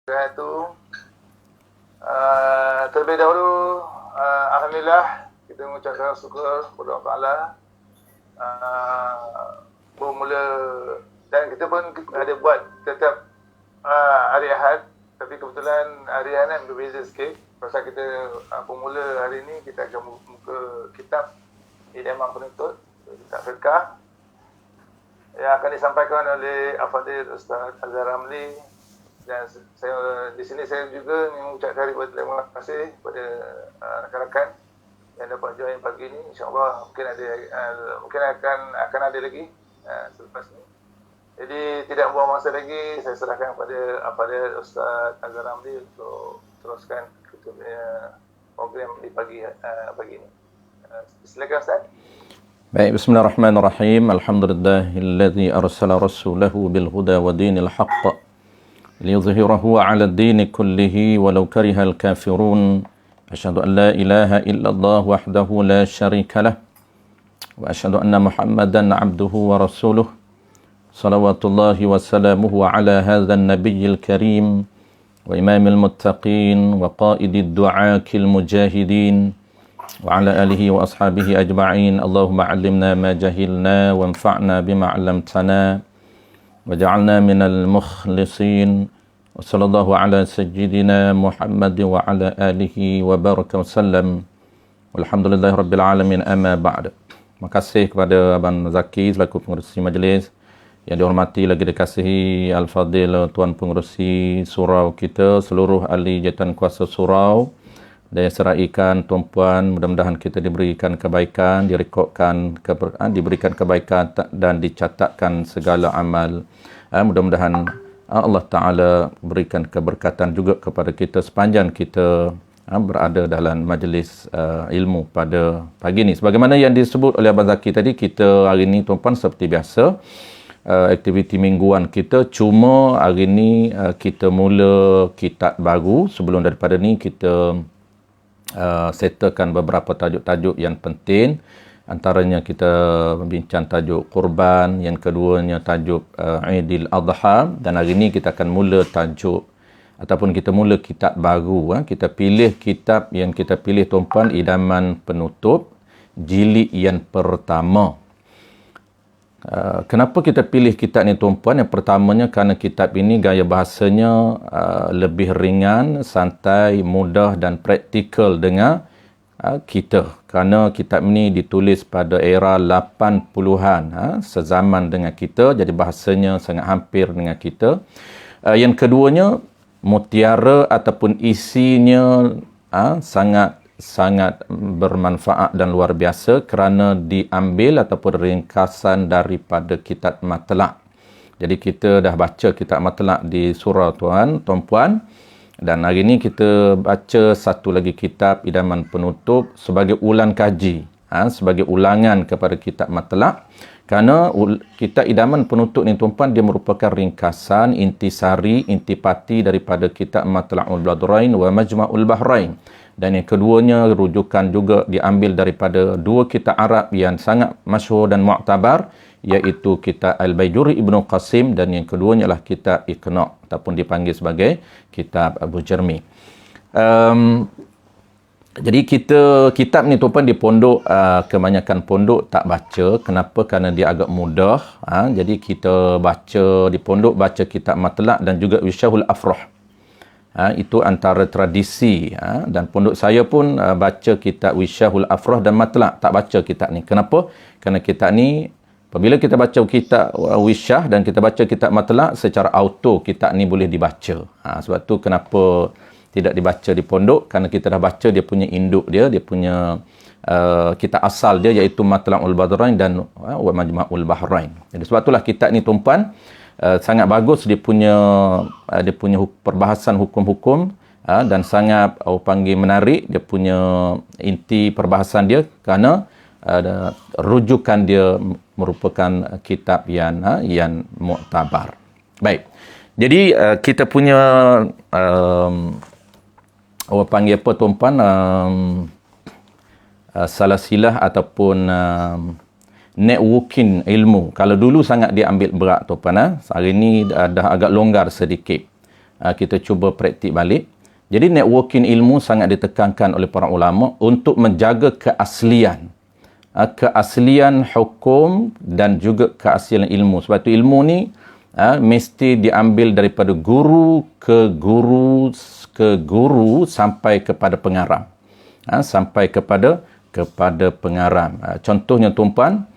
wabarakatuh. Terlebih dahulu, Alhamdulillah, kita mengucapkan syukur kepada Allah Ta'ala. Bermula, dan kita pun ada buat tetap hari Ahad, tapi kebetulan hari Ahad berbeza sikit. Pasal kita pemula hari ini, kita akan buka kitab Idaman Penuntut, kitab fiqh, yang akan disampaikan oleh Al-Fadhil Ustaz Azhar Ramli. Dan saya di sini saya juga mengucapkan terima kasih kepada rakan-rakan yang dapat join pagi ini. InsyaAllah mungkin akan ada lagi selepas ini. Jadi tidak buang masa lagi, saya serahkan kepada Al-Fadhil Ustaz Azhar Ramli untuk teruskan kita punya program di pagi ini. Silakan Ustaz. Baik, bismillahirrahmanirrahim. Alhamdulillahilladzi arsala rasulahu bil huda wa dinil haqq liyuzhirahu 'ala ad-din kullihi walau karihal kafirun. Asyhadu an la ilaha illallah wahdahu la syarika lah wa asyhadu anna Muhammadan 'abduhu wa rasuluh. Salawatullahi wa salamuhu 'ala hadzal nabiyyil karim wa imamil muttaqin wa qaidid du'akil mujahidin wa ala alihi wa ashabihi ajma'in. Allahumma 'allimna ma jahilna wanfa'na bima 'allamtana waj'alna minal mukhlisin. Wa sallallahu ala sayyidina Muhammad wa ala alihi wa baraka wasallam. Walhamdulillahi rabbil alamin, amma ba'd. Terima kasih kepada Abang Zaki selaku pengerusi majlis. Yang dihormati lagi dikasihi Al-Fadhil Tuan Pengerusi Surau kita, seluruh ahli jawatan kuasa surau, daya seraikan tuan-puan, mudah-mudahan kita diberikan kebaikan, diberikan kebaikan dan dicatatkan segala amal. Mudah-mudahan Allah Ta'ala berikan keberkatan juga kepada kita sepanjang kita berada dalam majlis ilmu pada pagi ini. Sebagaimana yang disebut oleh Abang Zaki tadi, kita hari ini tuan-puan seperti biasa, aktiviti mingguan kita, cuma hari ini kita mula kitab baru. Sebelum daripada ni kita settlekan beberapa tajuk-tajuk yang penting. Antaranya kita membincang tajuk kurban, yang keduanya tajuk Aidil Adha, dan hari ini kita akan mula tajuk ataupun kita mula kitab baru. Kita pilih kitab yang kita pilih tuan-puan, Idaman Penutup jilid yang pertama. Kenapa kita pilih kitab ni tuan-puan? Yang pertamanya kerana kitab ini gaya bahasanya lebih ringan, santai, mudah dan praktikal dengan kita. Kerana kitab ini ditulis pada era 80-an, sezaman dengan kita, jadi bahasanya sangat hampir dengan kita. Yang keduanya, mutiara ataupun isinya sangat bermanfaat dan luar biasa kerana diambil ataupun ringkasan daripada kitab Matlaq. Jadi kita dah baca kitab Matlaq di surau tuan-puan, dan hari ini kita baca satu lagi kitab Idaman Penutup sebagai ulang kaji, sebagai ulangan kepada kitab Matlaq. Kerana kitab Idaman Penutup ni tuan-puan, dia merupakan ringkasan, intisari, intipati daripada kitab Matlaqul Badrain wa Majma'ul Bahrain. Dan yang keduanya rujukan juga diambil daripada dua kitab Arab yang sangat masyhur dan mu'tabar, iaitu kitab Al-Baijuri Ibnu Qasim, dan yang keduanya adalah kitab Iqna' ataupun dipanggil sebagai kitab Abu Jermi. Jadi kitab ni tuan-puan di pondok, kebanyakan pondok tak baca. Kenapa? Kerana dia agak mudah. Jadi kita baca di pondok, baca kitab Matlaq dan juga Wisyahul Afrah. Itu antara tradisi, dan pondok saya pun baca kitab Wisyahul Afrah dan Matlaq, tak baca kitab ni. Kenapa? Kerana kitab ni, apabila kita baca kitab Wisyah dan kita baca kitab Matlaq, secara auto kitab ni boleh dibaca. Sebab tu kenapa tidak dibaca di pondok, kerana kita dah baca dia punya induk dia punya kitab asal dia, iaitu Matlaqul Badrain dan Majma'ul Bahrain. Jadi sebab itulah kitab ni tuan-puan sangat bagus, dia punya perbahasan hukum-hukum, dan sangat panggil menarik dia punya inti perbahasan dia, kerana rujukan dia merupakan kitab yang muktabar. Baik. Jadi kita punya orang panggil apa tuan-puan, salasilah ataupun networking ilmu. Kalau dulu sangat diambil berat tuan-puan, hari ini dah agak longgar sedikit. kita cuba praktik balik. Jadi networking ilmu sangat ditekankan oleh para ulama untuk menjaga keaslian hukum dan juga keaslian ilmu. Sebab itu ilmu ni mesti diambil daripada guru ke guru sampai kepada pengarang. Sampai kepada pengarang. Contohnya tuan-puan,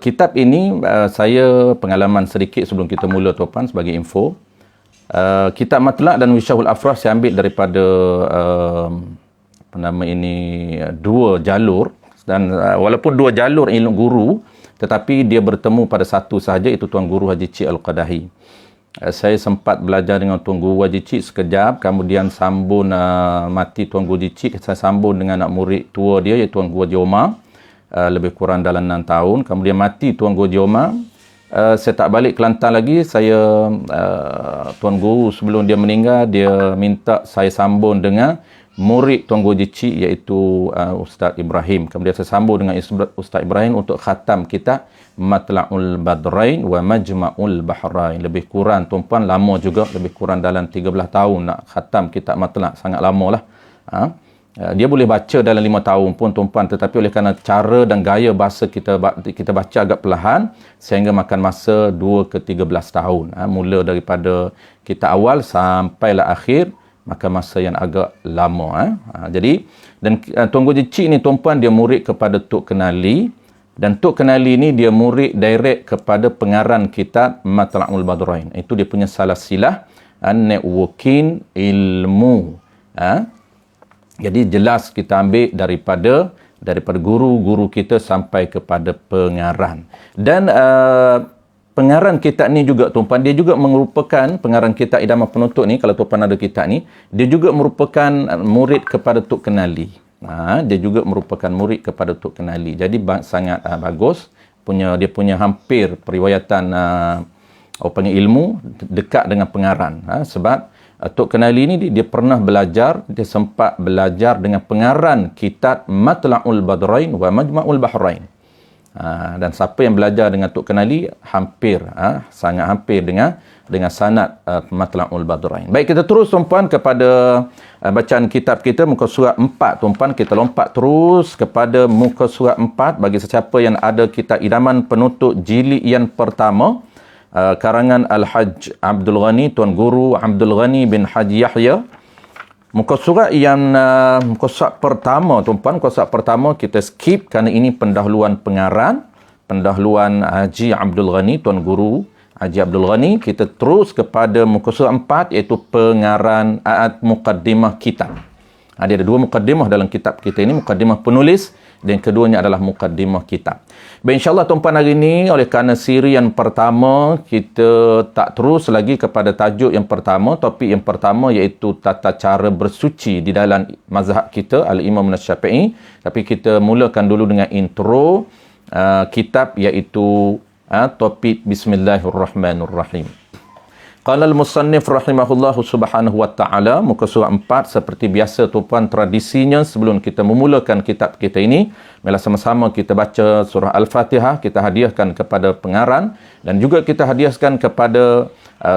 kitab ini saya pengalaman sedikit sebelum kita mula tuan-puan sebagai info. Kitab Matlaq dan Wisyahul Afrah saya ambil daripada dua jalur, dan walaupun dua jalur ilmu guru, tetapi dia bertemu pada satu sahaja, itu Tuan Guru Haji Cik Al-Qadahi. Saya sempat belajar dengan Tuan Guru Haji Cik sekejap, kemudian sambung mati Tuan Guru Haji Cik, saya sambung dengan anak murid tua dia iaitu Tuan Guru Haji Omar, lebih kurang dalam 6 tahun. Kemudian mati Tuan Guru Haji Omar, saya tak balik Kelantan lagi. Saya Tuan Guru sebelum dia meninggal, dia minta saya sambung dengan murid Tuan Guru Haji Cik iaitu Ustaz Ibrahim. Kemudian saya sambung dengan Ustaz Ibrahim untuk khatam kitab Matla'ul Badrain wa Majma'ul Bahrain. Lebih kurang tuan-puan lama juga, lebih kurang dalam 13 tahun nak khatam kitab Matlaq, sangat lama lah. Dia boleh baca dalam 5 tahun pun tuan-puan, tetapi oleh kerana cara dan gaya bahasa kita baca agak perlahan, sehingga makan masa 2 ke 13 tahun. Mula daripada kitab awal sampailah akhir, maka masa yang agak lama. Jadi, dan Tuan Guru Haji Cik ni tuan-puan, dia murid kepada Tok Kenali, dan Tok Kenali ni dia murid direct kepada pengarang kitab Matla'ul Badrain. Itu dia punya salah silah networking ilmu. Jadi jelas kita ambil daripada guru-guru kita sampai kepada pengarang. Dan pengarang kitab ni juga tuan-puan, dia juga merupakan pengarang kitab Idamah Penuntut ni, kalau tuan-puan ada kitab ni, dia juga merupakan murid kepada Tok Kenali. Dia juga merupakan murid kepada Tok Kenali. Jadi sangat bagus. Dia punya hampir periwayatan ilmu dekat dengan pengarang. Sebab Tok Kenali ni dia pernah belajar, dia sempat belajar dengan pengarang kitab Matla'ul Badrain wa Majma'ul Bahrain. Dan siapa yang belajar dengan Tok Kenali hampir, sangat hampir dengan sanad Matla'ul Badrain. Baik, kita terus tuan-puan kepada bacaan kitab kita muka surat 4 tuan-puan. Kita lompat terus kepada muka surat 4 bagi sesiapa yang ada kitab Idaman Penuntut jilid yang pertama, karangan Al-Hajj Abdul Ghani, Tuan Guru Abdul Ghani bin Haji Yahya. Muka surat yang muka surat pertama tuan-puan, muka surat pertama kita skip kerana ini pendahuluan pengarang, pendahuluan Haji Abdul Ghani, Tuan Guru Haji Abdul Ghani. Kita terus kepada muka surat 4 iaitu pengarang mukaddimah kitab. Dia ada dua mukaddimah dalam kitab kita ini, mukaddimah penulis dan keduanya adalah mukaddimah kitab. Baik, insyaAllah tuan-puan, hari ini oleh kerana siri yang pertama, kita tak terus lagi kepada tajuk yang pertama, topik yang pertama iaitu tata cara bersuci di dalam mazhab kita Al-Imam Syafi'i. Tapi kita mulakan dulu dengan intro kitab iaitu topik Bismillahirrahmanirrahim. Qala al-musannif rahimahullahu subhanahu wa ta'ala, muka surat 4. Seperti biasa tuan-puan, tradisinya sebelum kita memulakan kitab kita ini, marilah sama-sama kita baca surah Al-Fatihah, kita hadiahkan kepada pengarang dan juga kita hadiahkan kepada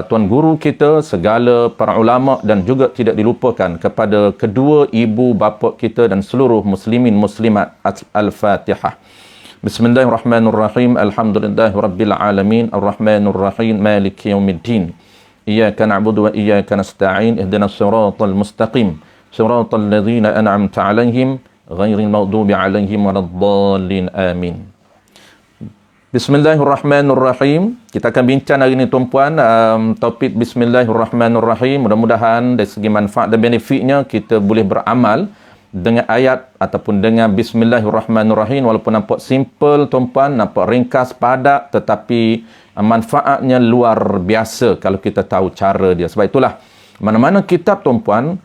tuan guru kita, segala para ulama, dan juga tidak dilupakan kepada kedua ibu bapa kita dan seluruh muslimin muslimat. Al-Fatihah. Bismillahirrahmanirrahim. Alhamdulillahirabbil alamin, arrahmanirrahim, maliki yaumiddin. Iyyaka na'budu wa iyyaka nasta'in. Ihdinas siratal mustaqim. Siratal ladzina an'amta 'alaihim ghairil maghdubi 'alaihim waladdallin. Amin. Bismillahirrahmanirrahim. Kita akan bincang hari ini tuan-puan topik Bismillahirrahmanirrahim. Mudah-mudahan dari segi manfaat dan benefitnya kita boleh beramal dengan ayat ataupun dengan Bismillahirrahmanirrahim. Walaupun nampak simple tuan-puan, nampak ringkas, padat, tetapi manfaatnya luar biasa kalau kita tahu cara dia. Sebab itulah mana-mana kitab tuan-puan,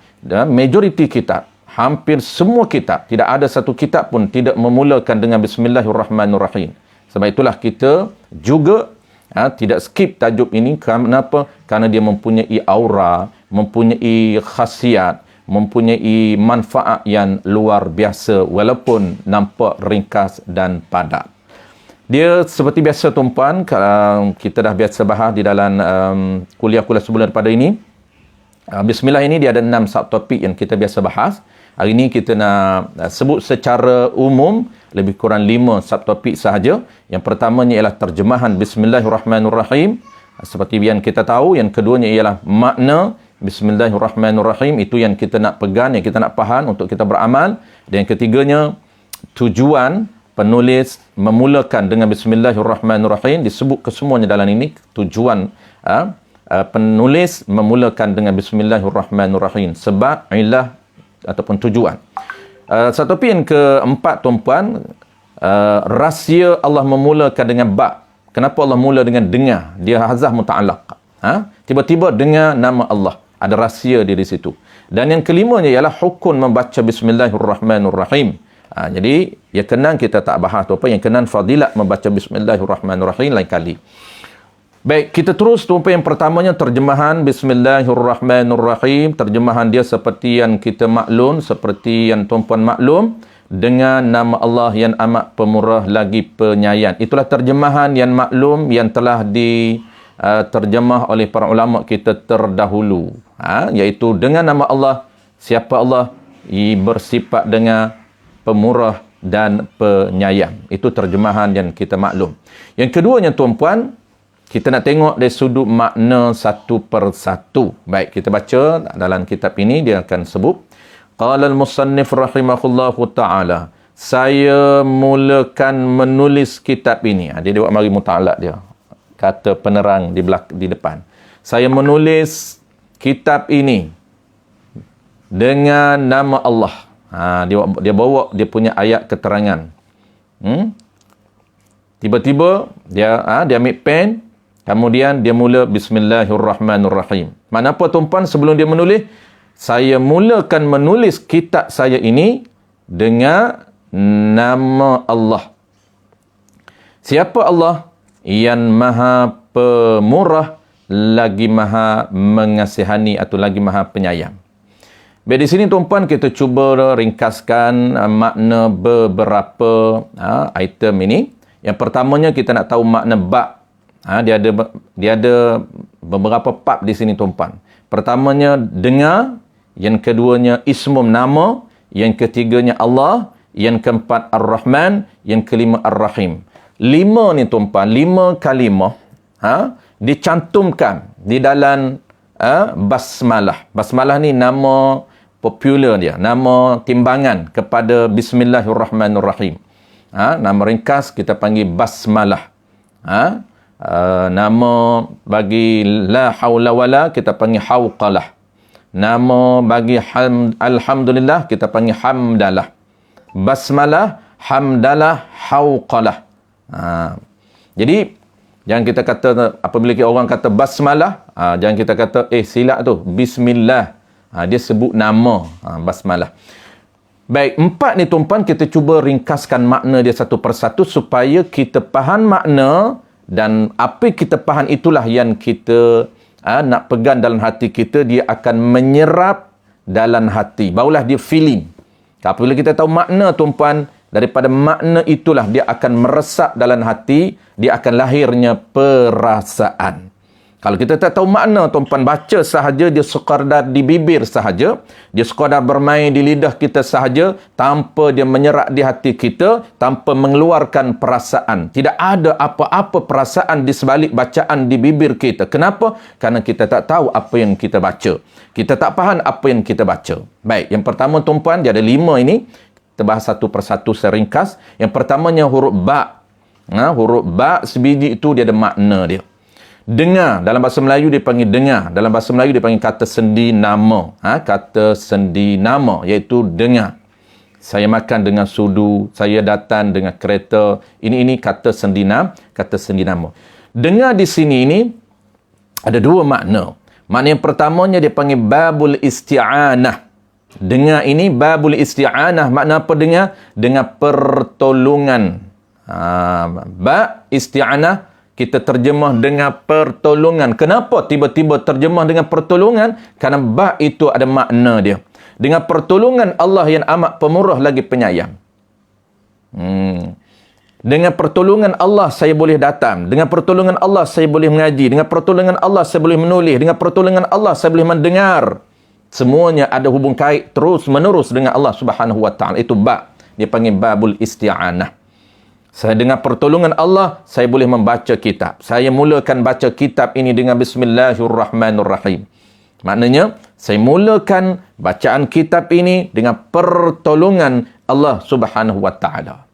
majoriti kitab, hampir semua kitab, tidak ada satu kitab pun tidak memulakan dengan Bismillahirrahmanirrahim. Sebab itulah kita juga tidak skip tajuk ini. Kenapa? Kerana dia mempunyai aura, mempunyai khasiat, mempunyai manfaat yang luar biasa walaupun nampak ringkas dan padat. Dia seperti biasa tuan-puan, kita dah biasa bahas di dalam kuliah-kuliah sebelum daripada ini. Bismillah ini dia ada 6 subtopik yang kita biasa bahas. Hari ini kita nak sebut secara umum lebih kurang 5 subtopik sahaja. Yang pertamanya ialah terjemahan Bismillahirrahmanirrahim. Seperti yang kita tahu, yang keduanya ialah makna Bismillahirrahmanirrahim. Itu yang kita nak pegang, yang kita nak faham untuk kita beramal. Dan yang ketiganya, tujuan penulis memulakan dengan Bismillahirrahmanirrahim. Disebut kesemuanya dalam ini tujuan penulis memulakan dengan Bismillahirrahmanirrahim, sebab ilah ataupun tujuan. Satu yang keempat, tuan-puan, rahsia Allah memulakan dengan ba. Kenapa Allah mula dengan dengar? Dia hazah muta'alaq. Tiba-tiba dengar nama Allah. Ada rahsia dia di situ. Dan yang kelimanya ialah hukum membaca Bismillahirrahmanirrahim. Jadi, yang kenang kita tak bahas tu apa. Yang kenang fadilat membaca Bismillahirrahmanirrahim lain kali. Baik, kita terus tuan-puan. Yang pertamanya terjemahan Bismillahirrahmanirrahim. Terjemahan dia seperti yang kita maklum, seperti yang tuan-puan maklum, dengan nama Allah yang amat pemurah lagi penyayang. Itulah terjemahan yang maklum yang telah diterjemah oleh para ulama kita terdahulu. Iaitu dengan nama Allah, siapa Allah bersifat dengan pemurah dan penyayang. Itu terjemahan yang kita maklum. Yang keduanya tuan-puan, kita nak tengok dari sudut makna satu persatu. Baik, kita baca dalam kitab ini, dia akan sebut. Qala al-musannif rahimahullahu ta'ala. Saya mulakan menulis kitab ini. Dia buat mari muta'alaq dia. Kata penerang di depan. Saya menulis kitab ini dengan nama Allah. Dia bawa dia punya ayat keterangan. Tiba-tiba dia ambil pen. Kemudian dia mula Bismillahirrahmanirrahim. Mana apa tuan-puan, sebelum dia menulis, saya mulakan menulis kitab saya ini dengan nama Allah. Siapa Allah? Yang maha pemurah, lagi maha mengasihani atau lagi maha penyayang. Baik, di sini tuan-puan kita cuba ringkaskan makna beberapa item ini. Yang pertamanya kita nak tahu makna ba'. Dia ada beberapa bab di sini tuan-puan. Pertamanya dengar, yang keduanya ismum nama, yang ketiganya Allah, yang keempat Ar-Rahman, yang kelima Ar-Rahim. 5 ni tuan-puan, 5 kalimah dicantumkan di dalam basmalah. Basmalah ni nama popular dia, nama timbangan kepada Bismillahirrahmanirrahim. Nama ringkas kita panggil basmalah. Nama bagi la haula wala kita panggil hauqalah. Nama bagi alhamdulillah kita panggil hamdalah. Basmalah, hamdalah, hauqalah. Jadi jangan kita kata apabila orang kata basmalah, jangan kita kata silap tu, bismillah. Dia sebut nama, basmalah. Baik, 4 ni tuan-puan kita cuba ringkaskan makna dia satu persatu supaya kita faham makna. Dan apa kita faham itulah yang kita nak pegang dalam hati kita. Dia akan menyerap dalam hati. Barulah dia feeling. Apabila kita tahu makna tuan-puan, daripada makna itulah dia akan meresap dalam hati. Dia akan lahirnya perasaan. Kalau kita tak tahu makna, tuan-puan, baca sahaja, dia sekadar di bibir sahaja, dia sekadar bermain di lidah kita sahaja, tanpa dia menyerap di hati kita, tanpa mengeluarkan perasaan. Tidak ada apa-apa perasaan di sebalik bacaan di bibir kita. Kenapa? Kerana kita tak tahu apa yang kita baca. Kita tak faham apa yang kita baca. Baik, yang pertama tuan-puan, dia ada 5 ini. Kita bahas satu persatu seringkas. Yang pertamanya huruf ba'. Huruf ba' sebiji itu dia ada makna dia. Dengar, dalam bahasa Melayu dia panggil dengar. Dalam bahasa Melayu dia panggil kata sendi nama. Kata sendi nama, iaitu dengar. Saya makan dengan sudu, saya datang dengan kereta. Ini kata sendi nama. Dengar di sini ini ada 2 makna. Makna yang pertamanya dia panggil babul isti'anah. Dengar ini babul isti'anah. Makna apa dengar? Dengan pertolongan. Ba isti'anah kita terjemah dengan pertolongan. Kenapa tiba-tiba terjemah dengan pertolongan? Kerana ba itu ada makna dia. Dengan pertolongan Allah yang amat pemurah lagi penyayang. Dengan pertolongan Allah saya boleh datang. Dengan pertolongan Allah saya boleh mengaji. Dengan pertolongan Allah saya boleh menulis. Dengan pertolongan Allah saya boleh mendengar. Semuanya ada hubung kait terus menerus dengan Allah Subhanahu wa taala. Itu bab. Dia panggil babul isti'anah. Saya dengan pertolongan Allah saya boleh membaca kitab. Saya mulakan baca kitab ini dengan bismillahirrahmanirrahim. Maknanya saya mulakan bacaan kitab ini dengan pertolongan Allah Subhanahu wa taala.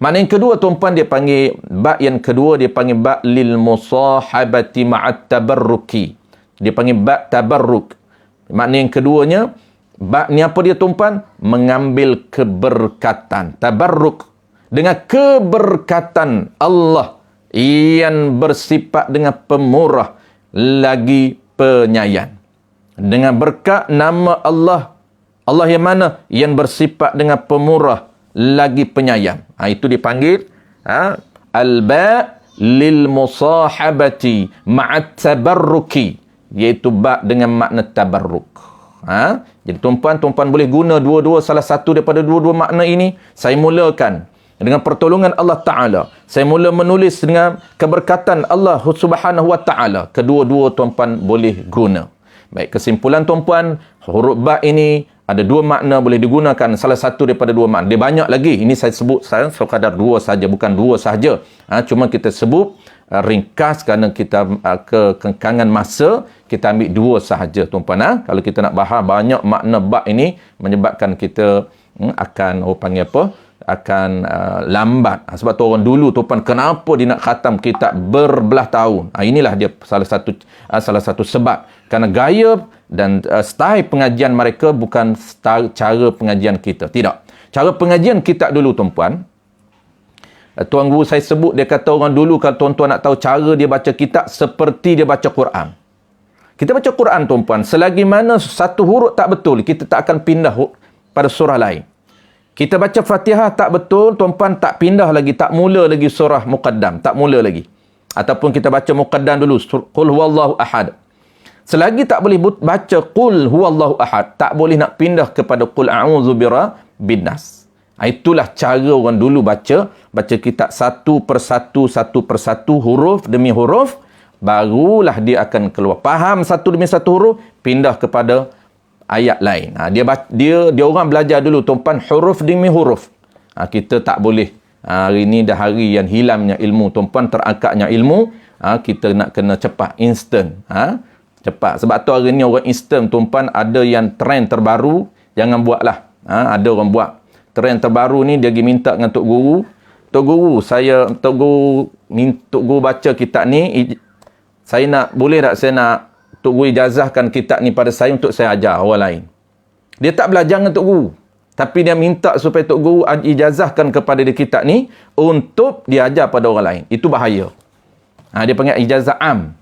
Makna yang kedua tuan-puan dia panggil bab yang kedua dia panggil bab lil musahabati ma'at tabarruki. Dia panggil bab tabarruk. Makna yang keduanya bab ni apa dia tuan-puan? Mengambil keberkatan. Tabarruk dengan keberkatan Allah yang bersifat dengan pemurah lagi penyayang. Dengan berkat nama Allah. Allah yang mana? Yang bersifat dengan pemurah lagi penyayang. Itu dipanggil al-ba' lil musahabati ma'at tabarruki, iaitu ba' dengan makna tabarruk. Jadi tuan-puan boleh guna dua-dua, salah satu daripada dua-dua makna ini. Saya mulakan dengan pertolongan Allah Ta'ala. Saya mula menulis dengan keberkatan Allah Subhanahu wa Ta'ala. Kedua-dua tuan-puan boleh guna. Baik, kesimpulan tuan-puan, huruf ba' ini ada dua makna boleh digunakan, salah satu daripada dua makna. Dia banyak lagi. Ini saya sebut sekadar dua saja, bukan dua sahaja. Cuma kita sebut ringkas kerana kita kekangan masa, kita ambil dua sahaja tuan-puan. Kalau kita nak bahas banyak makna bab ini menyebabkan kita akan akan lambat. Sebab tu orang dulu tuan-puan, kenapa dia nak khatam kitab berbelah tahun? Inilah dia salah satu sebab. Kerana gaya dan style pengajian mereka bukan style cara pengajian kita. Tidak. Cara pengajian kita dulu tuan-puan, tuan guru saya sebut, dia kata orang dulu kalau tuan-tuan nak tahu cara dia baca kitab seperti dia baca Quran. Kita baca Quran tuan-puan, selagi mana satu huruf tak betul, kita tak akan pindah pada surah lain. Kita baca Fatihah tak betul, tuan-puan tak pindah lagi, tak mula lagi surah Muqaddam, tak mula lagi. Ataupun kita baca Muqaddam dulu, Qul huwallahu ahad. Selagi tak boleh baca Qul huwallahu ahad, tak boleh nak pindah kepada Qul a'udzu birabbin nas. Itulah cara orang dulu baca kitab satu persatu, huruf demi huruf, barulah dia akan keluar. Faham satu demi satu huruf, pindah kepada ayat lain. Dia orang belajar dulu tuan-puan huruf demi huruf. Kita tak boleh. Hari ni dah hari yang hilamnya ilmu tuan-puan, terangkatnya ilmu. Kita nak kena cepat, instant. Cepat. Sebab tu hari ni orang instant tuan-puan, ada yang trend terbaru, jangan buatlah. Ada orang buat. Trend terbaru ni dia pergi minta dengan Tok Guru. Tok Guru baca kitab ni, saya nak, boleh tak saya nak Tok Guru ijazahkan kitab ni pada saya untuk saya ajar orang lain. Dia tak belajar dengan Tok Guru, tapi dia minta supaya Tok Guru ijazahkan kepada dia kitab ni untuk dia ajar pada orang lain. Itu bahaya. Dia panggil ijazah am.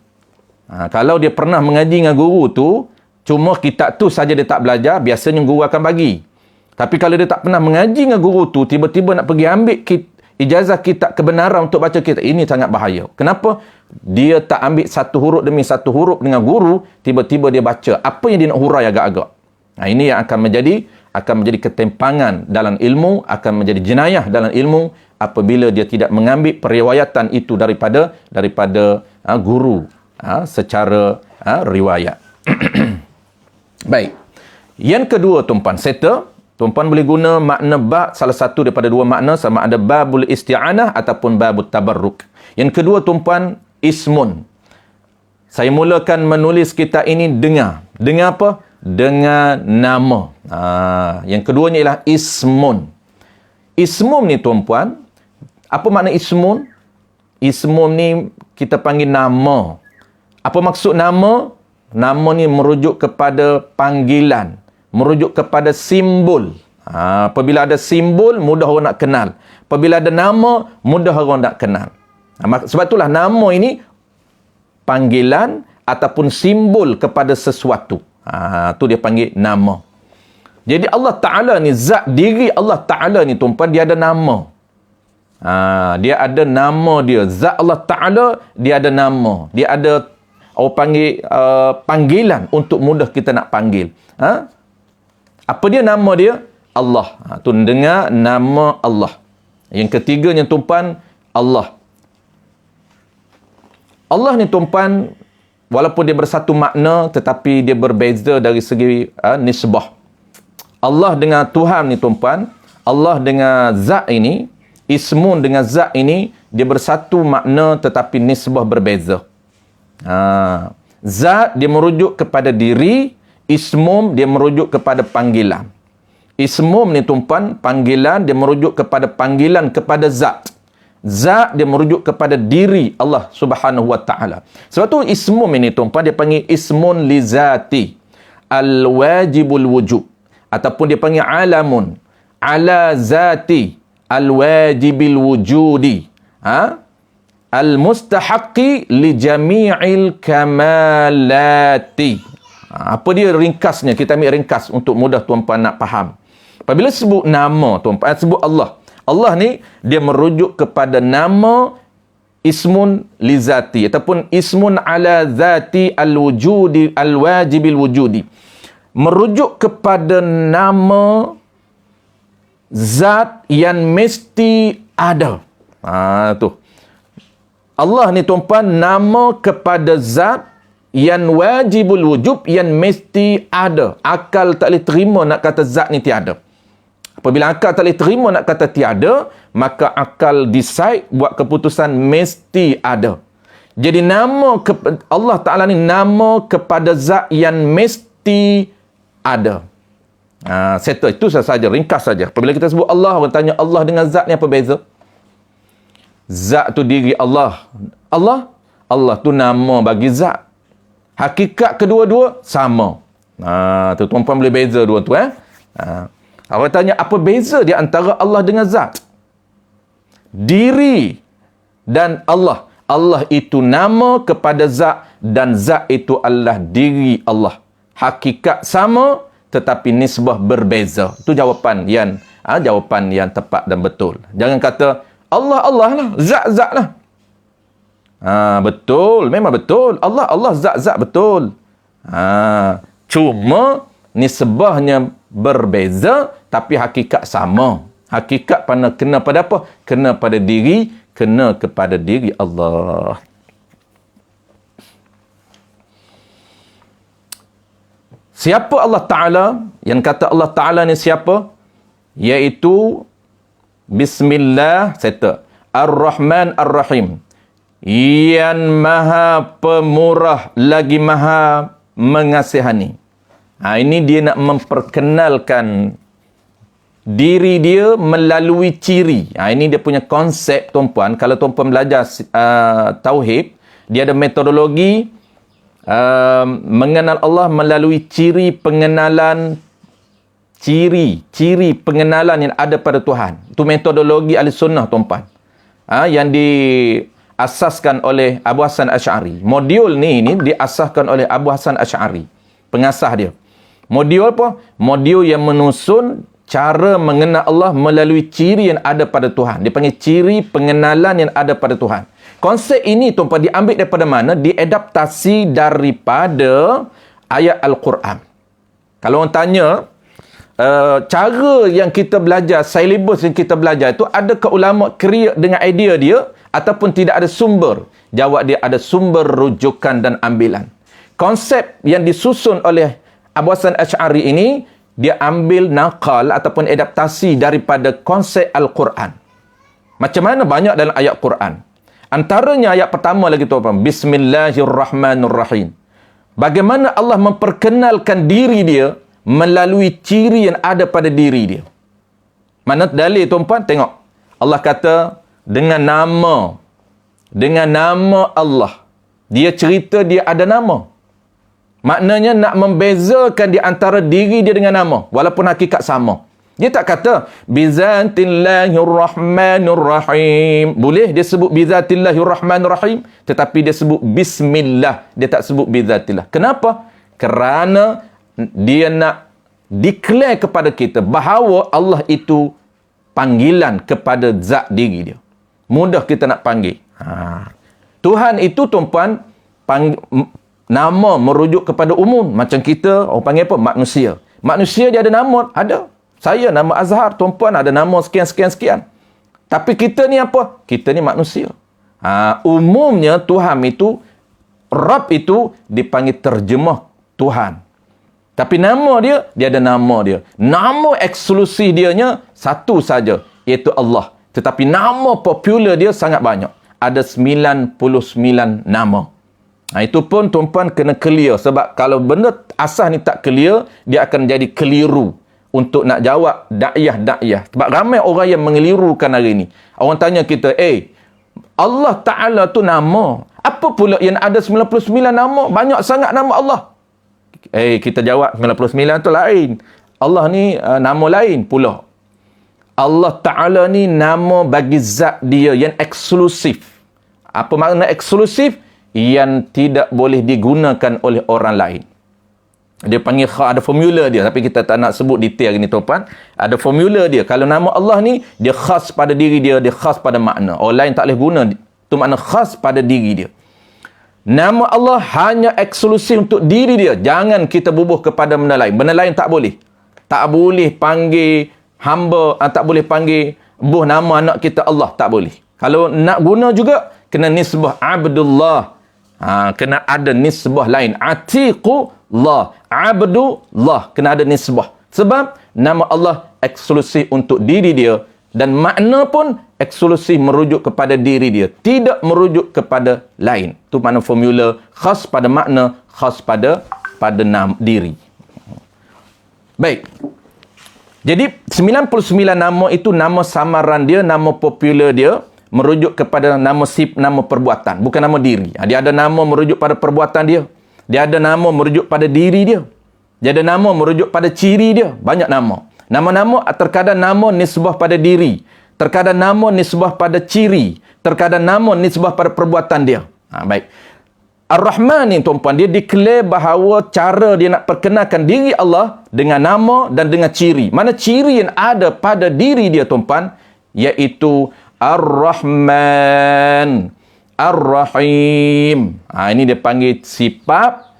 Kalau dia pernah mengaji dengan guru tu, cuma kitab tu saja dia tak belajar, biasanya guru akan bagi. Tapi kalau dia tak pernah mengaji dengan guru tu, tiba-tiba nak pergi ambil ijazah kitab kebenaran untuk baca kitab, ini sangat bahaya. Kenapa? Dia tak ambil satu huruf demi satu huruf dengan guru, tiba-tiba dia baca apa yang dia nak hurai agak-agak. Ini yang akan menjadi ketimpangan dalam ilmu, akan menjadi jenayah dalam ilmu apabila dia tidak mengambil periwayatan itu daripada guru secara riwayat. Baik. Yang kedua tuan-puan, tuan-puan boleh guna makna bab, salah satu daripada dua makna, sama ada babul isti'anah ataupun babut tabarruk. Yang kedua tuan-puan, ismun. Saya mulakan menulis kitab ini dengan apa? Dengan nama. Yang keduanya ialah ismun. Ismun ni tuan-puan, apa makna ismun? Ismun ni kita panggil nama. Apa maksud nama? Nama ni merujuk kepada panggilan, merujuk kepada simbol. Apabila ada simbol, mudah orang nak kenal. Apabila ada nama, mudah orang nak kenal. Sebab itulah nama ini panggilan ataupun simbol kepada sesuatu. Tu dia panggil nama. Jadi Allah Ta'ala ni, zat diri Allah Ta'ala ni tuan-puan, dia ada nama. Dia ada nama dia. Zat Allah Ta'ala, dia ada nama. Dia ada orang panggil panggilan untuk mudah kita nak panggil. Apa dia nama dia? Allah. Tu dengar nama Allah. Yang ketiganya tuan-puan, Allah. Allah ni tuan-puan, walaupun dia bersatu makna, tetapi dia berbeza dari segi nisbah. Allah dengan Tuhan ni tuan-puan, Allah dengan zat ini, ismun dengan zat ini, dia bersatu makna tetapi nisbah berbeza. Zat dia merujuk kepada diri, ismum dia merujuk kepada panggilan. Ismum ni tuan-puan, panggilan dia merujuk kepada panggilan kepada zat. Zat dia merujuk kepada diri Allah Subhanahu wa taala. Sebab tu ismum ini tuan-puan dia panggil ismun li zati al-wajibul wujub, ataupun dia panggil alamun ala zati al-wajibil wujudi, al-mustahaqqi li jami'il kamalati. Apa dia ringkasnya? Kita ambil ringkas untuk mudah tuan-puan nak faham. Apabila sebut nama tuan-puan, sebut Allah, Allah ni dia merujuk kepada nama ismun li zati ataupun ismun ala zati al-wujudi al-wajibil wujudi, merujuk kepada nama zat yang mesti ada. Tu Allah ni tuan-puan, nama kepada zat yang wajibul wujub, yang mesti ada. Akal tak boleh terima nak kata zat ni tiada. Apabila akal tak boleh terima nak kata tiada, maka akal decide buat keputusan mesti ada. Jadi nama Allah Ta'ala ni nama kepada zat yang mesti ada. Settle. Itu saja, ringkas saja. Apabila kita sebut Allah, orang tanya Allah dengan zat ni apa beza? Zat tu diri Allah. Allah tu nama bagi zat. Hakikat kedua-dua sama. Tu tuan-puan boleh beza dua tu. Orang tanya apa beza di antara Allah dengan zat? Diri dan Allah. Allah itu nama kepada zat dan zat itu adalah diri Allah. Hakikat sama tetapi nisbah berbeza. Itu jawapan yang tepat dan betul. Jangan kata Allah lah, zat lah. Betul, memang betul. Allah zat betul. Cuma nisbahnya berbeza tapi hakikat sama. Hakikat kena pada apa? Kena pada diri, kena kepada diri Allah. Siapa Allah Ta'ala? Yang kata Allah Ta'ala ni siapa? Iaitu Bismillah, settle. Ar-Rahman Ar-Rahim. Yang maha pemurah lagi maha mengasihani. Ini dia nak memperkenalkan diri dia melalui ciri. Ini dia punya konsep tuan-puan. Kalau tuan-puan belajar Tauhid, dia ada metodologi mengenal Allah melalui ciri pengenalan yang ada pada Tuhan. Itu metodologi Ahli Sunnah tuan-puan. Yang diasaskan oleh Abu Hasan Asy'ari. Modul ni diasaskan oleh Abu Hasan Asy'ari. Pengasas dia. Modul apa? Modul yang menusun cara mengenal Allah melalui ciri yang ada pada Tuhan. Dia panggil ciri pengenalan yang ada pada Tuhan. Konsep ini tuan-puan diambil daripada mana? Diadaptasi daripada ayat Al-Quran. Kalau orang tanya, cara yang kita belajar, syllabus yang kita belajar itu, adakah ulama create dengan idea dia ataupun tidak ada sumber? Jawab dia ada sumber, rujukan dan ambilan. Konsep yang disusun oleh Abu Hasan Asy'ari ini, dia ambil naqal ataupun adaptasi daripada konsep Al-Quran. Macam mana? Banyak dalam ayat Quran. Antaranya ayat pertama lagi tuan-tuan, Bismillahirrahmanirrahim. Bagaimana Allah memperkenalkan diri dia melalui ciri yang ada pada diri dia. Mana dalil tuan-tuan? Tengok. Allah kata dengan nama Allah. Dia cerita dia ada nama. Maknanya nak membezakan di antara diri dia dengan nama, walaupun hakikat sama. Dia tak kata Bizatillahirrahmanirrahim. Boleh dia sebut Bizatillahirrahmanirrahim, tetapi dia sebut Bismillah. Dia tak sebut Bizatillah. Kenapa? Kerana dia nak declare kepada kita bahawa Allah itu panggilan kepada zat diri dia. Mudah kita nak panggil. Tuhan itu tuan-puan, nama merujuk kepada umum. Macam kita, orang panggil apa? Manusia dia ada nama. Ada. Saya nama Azhar. Tuan-puan ada nama sekian-sekian-sekian. Tapi kita ni apa? Kita ni manusia. Umumnya Tuhan itu, Rabb itu dipanggil terjemah Tuhan. Tapi nama dia ada nama dia. Nama eksklusif dianya satu saja, iaitu Allah. Tetapi nama popular dia sangat banyak. Ada 99 nama. Itu pun tuan-puan kena clear. Sebab kalau benda asas ni tak clear, dia akan jadi keliru untuk nak jawab dakyah-dakyah. Sebab ramai orang yang mengelirukan hari ni. Orang tanya kita, Allah Ta'ala tu nama. Apa pula yang ada 99 nama? Banyak sangat nama Allah. Kita jawab 99 tu lain. Allah ni nama lain pula. Allah Ta'ala ni nama bagi zat dia yang eksklusif. Apa makna eksklusif? Yang tidak boleh digunakan oleh orang lain. Dia panggil, ada formula dia, tapi kita tak nak sebut detail ni tuan-puan. Ada formula dia. Kalau nama Allah ni, dia khas pada diri dia, dia khas pada makna. Orang lain tak boleh guna. Itu makna khas pada diri dia. Nama Allah hanya eksklusif untuk diri dia. Jangan kita bubuh kepada benda lain. Benda lain tak boleh. Tak boleh panggil hamba, tak boleh panggil buh nama anak kita Allah. Tak boleh. Kalau nak guna juga, kena nisbah Abdullah. Kena ada nisbah lain. Atiqullah, Abdullah, kena ada nisbah. Sebab nama Allah eksklusif untuk diri dia dan makna pun eksklusif merujuk kepada diri dia, tidak merujuk kepada lain. Itu makna formula khas pada makna, khas pada diri. Baik. Jadi 99 nama itu nama samaran dia, nama popular dia, merujuk kepada nama perbuatan, bukan nama diri. Dia ada nama merujuk pada perbuatan dia. Dia ada nama merujuk pada diri dia. Dia ada nama merujuk pada ciri dia. Banyak nama. Nama-nama terkadang nama nisbah pada diri. Terkadang nama nisbah pada ciri. Terkadang nama nisbah pada perbuatan dia. Baik. Ar-Rahman ni tuan-puan, dia declare bahawa cara dia nak perkenalkan diri Allah dengan nama dan dengan ciri. Mana ciri yang ada pada diri dia tuan-puan, iaitu Ar-Rahman, Ar-Rahim. Ini dia panggil sifat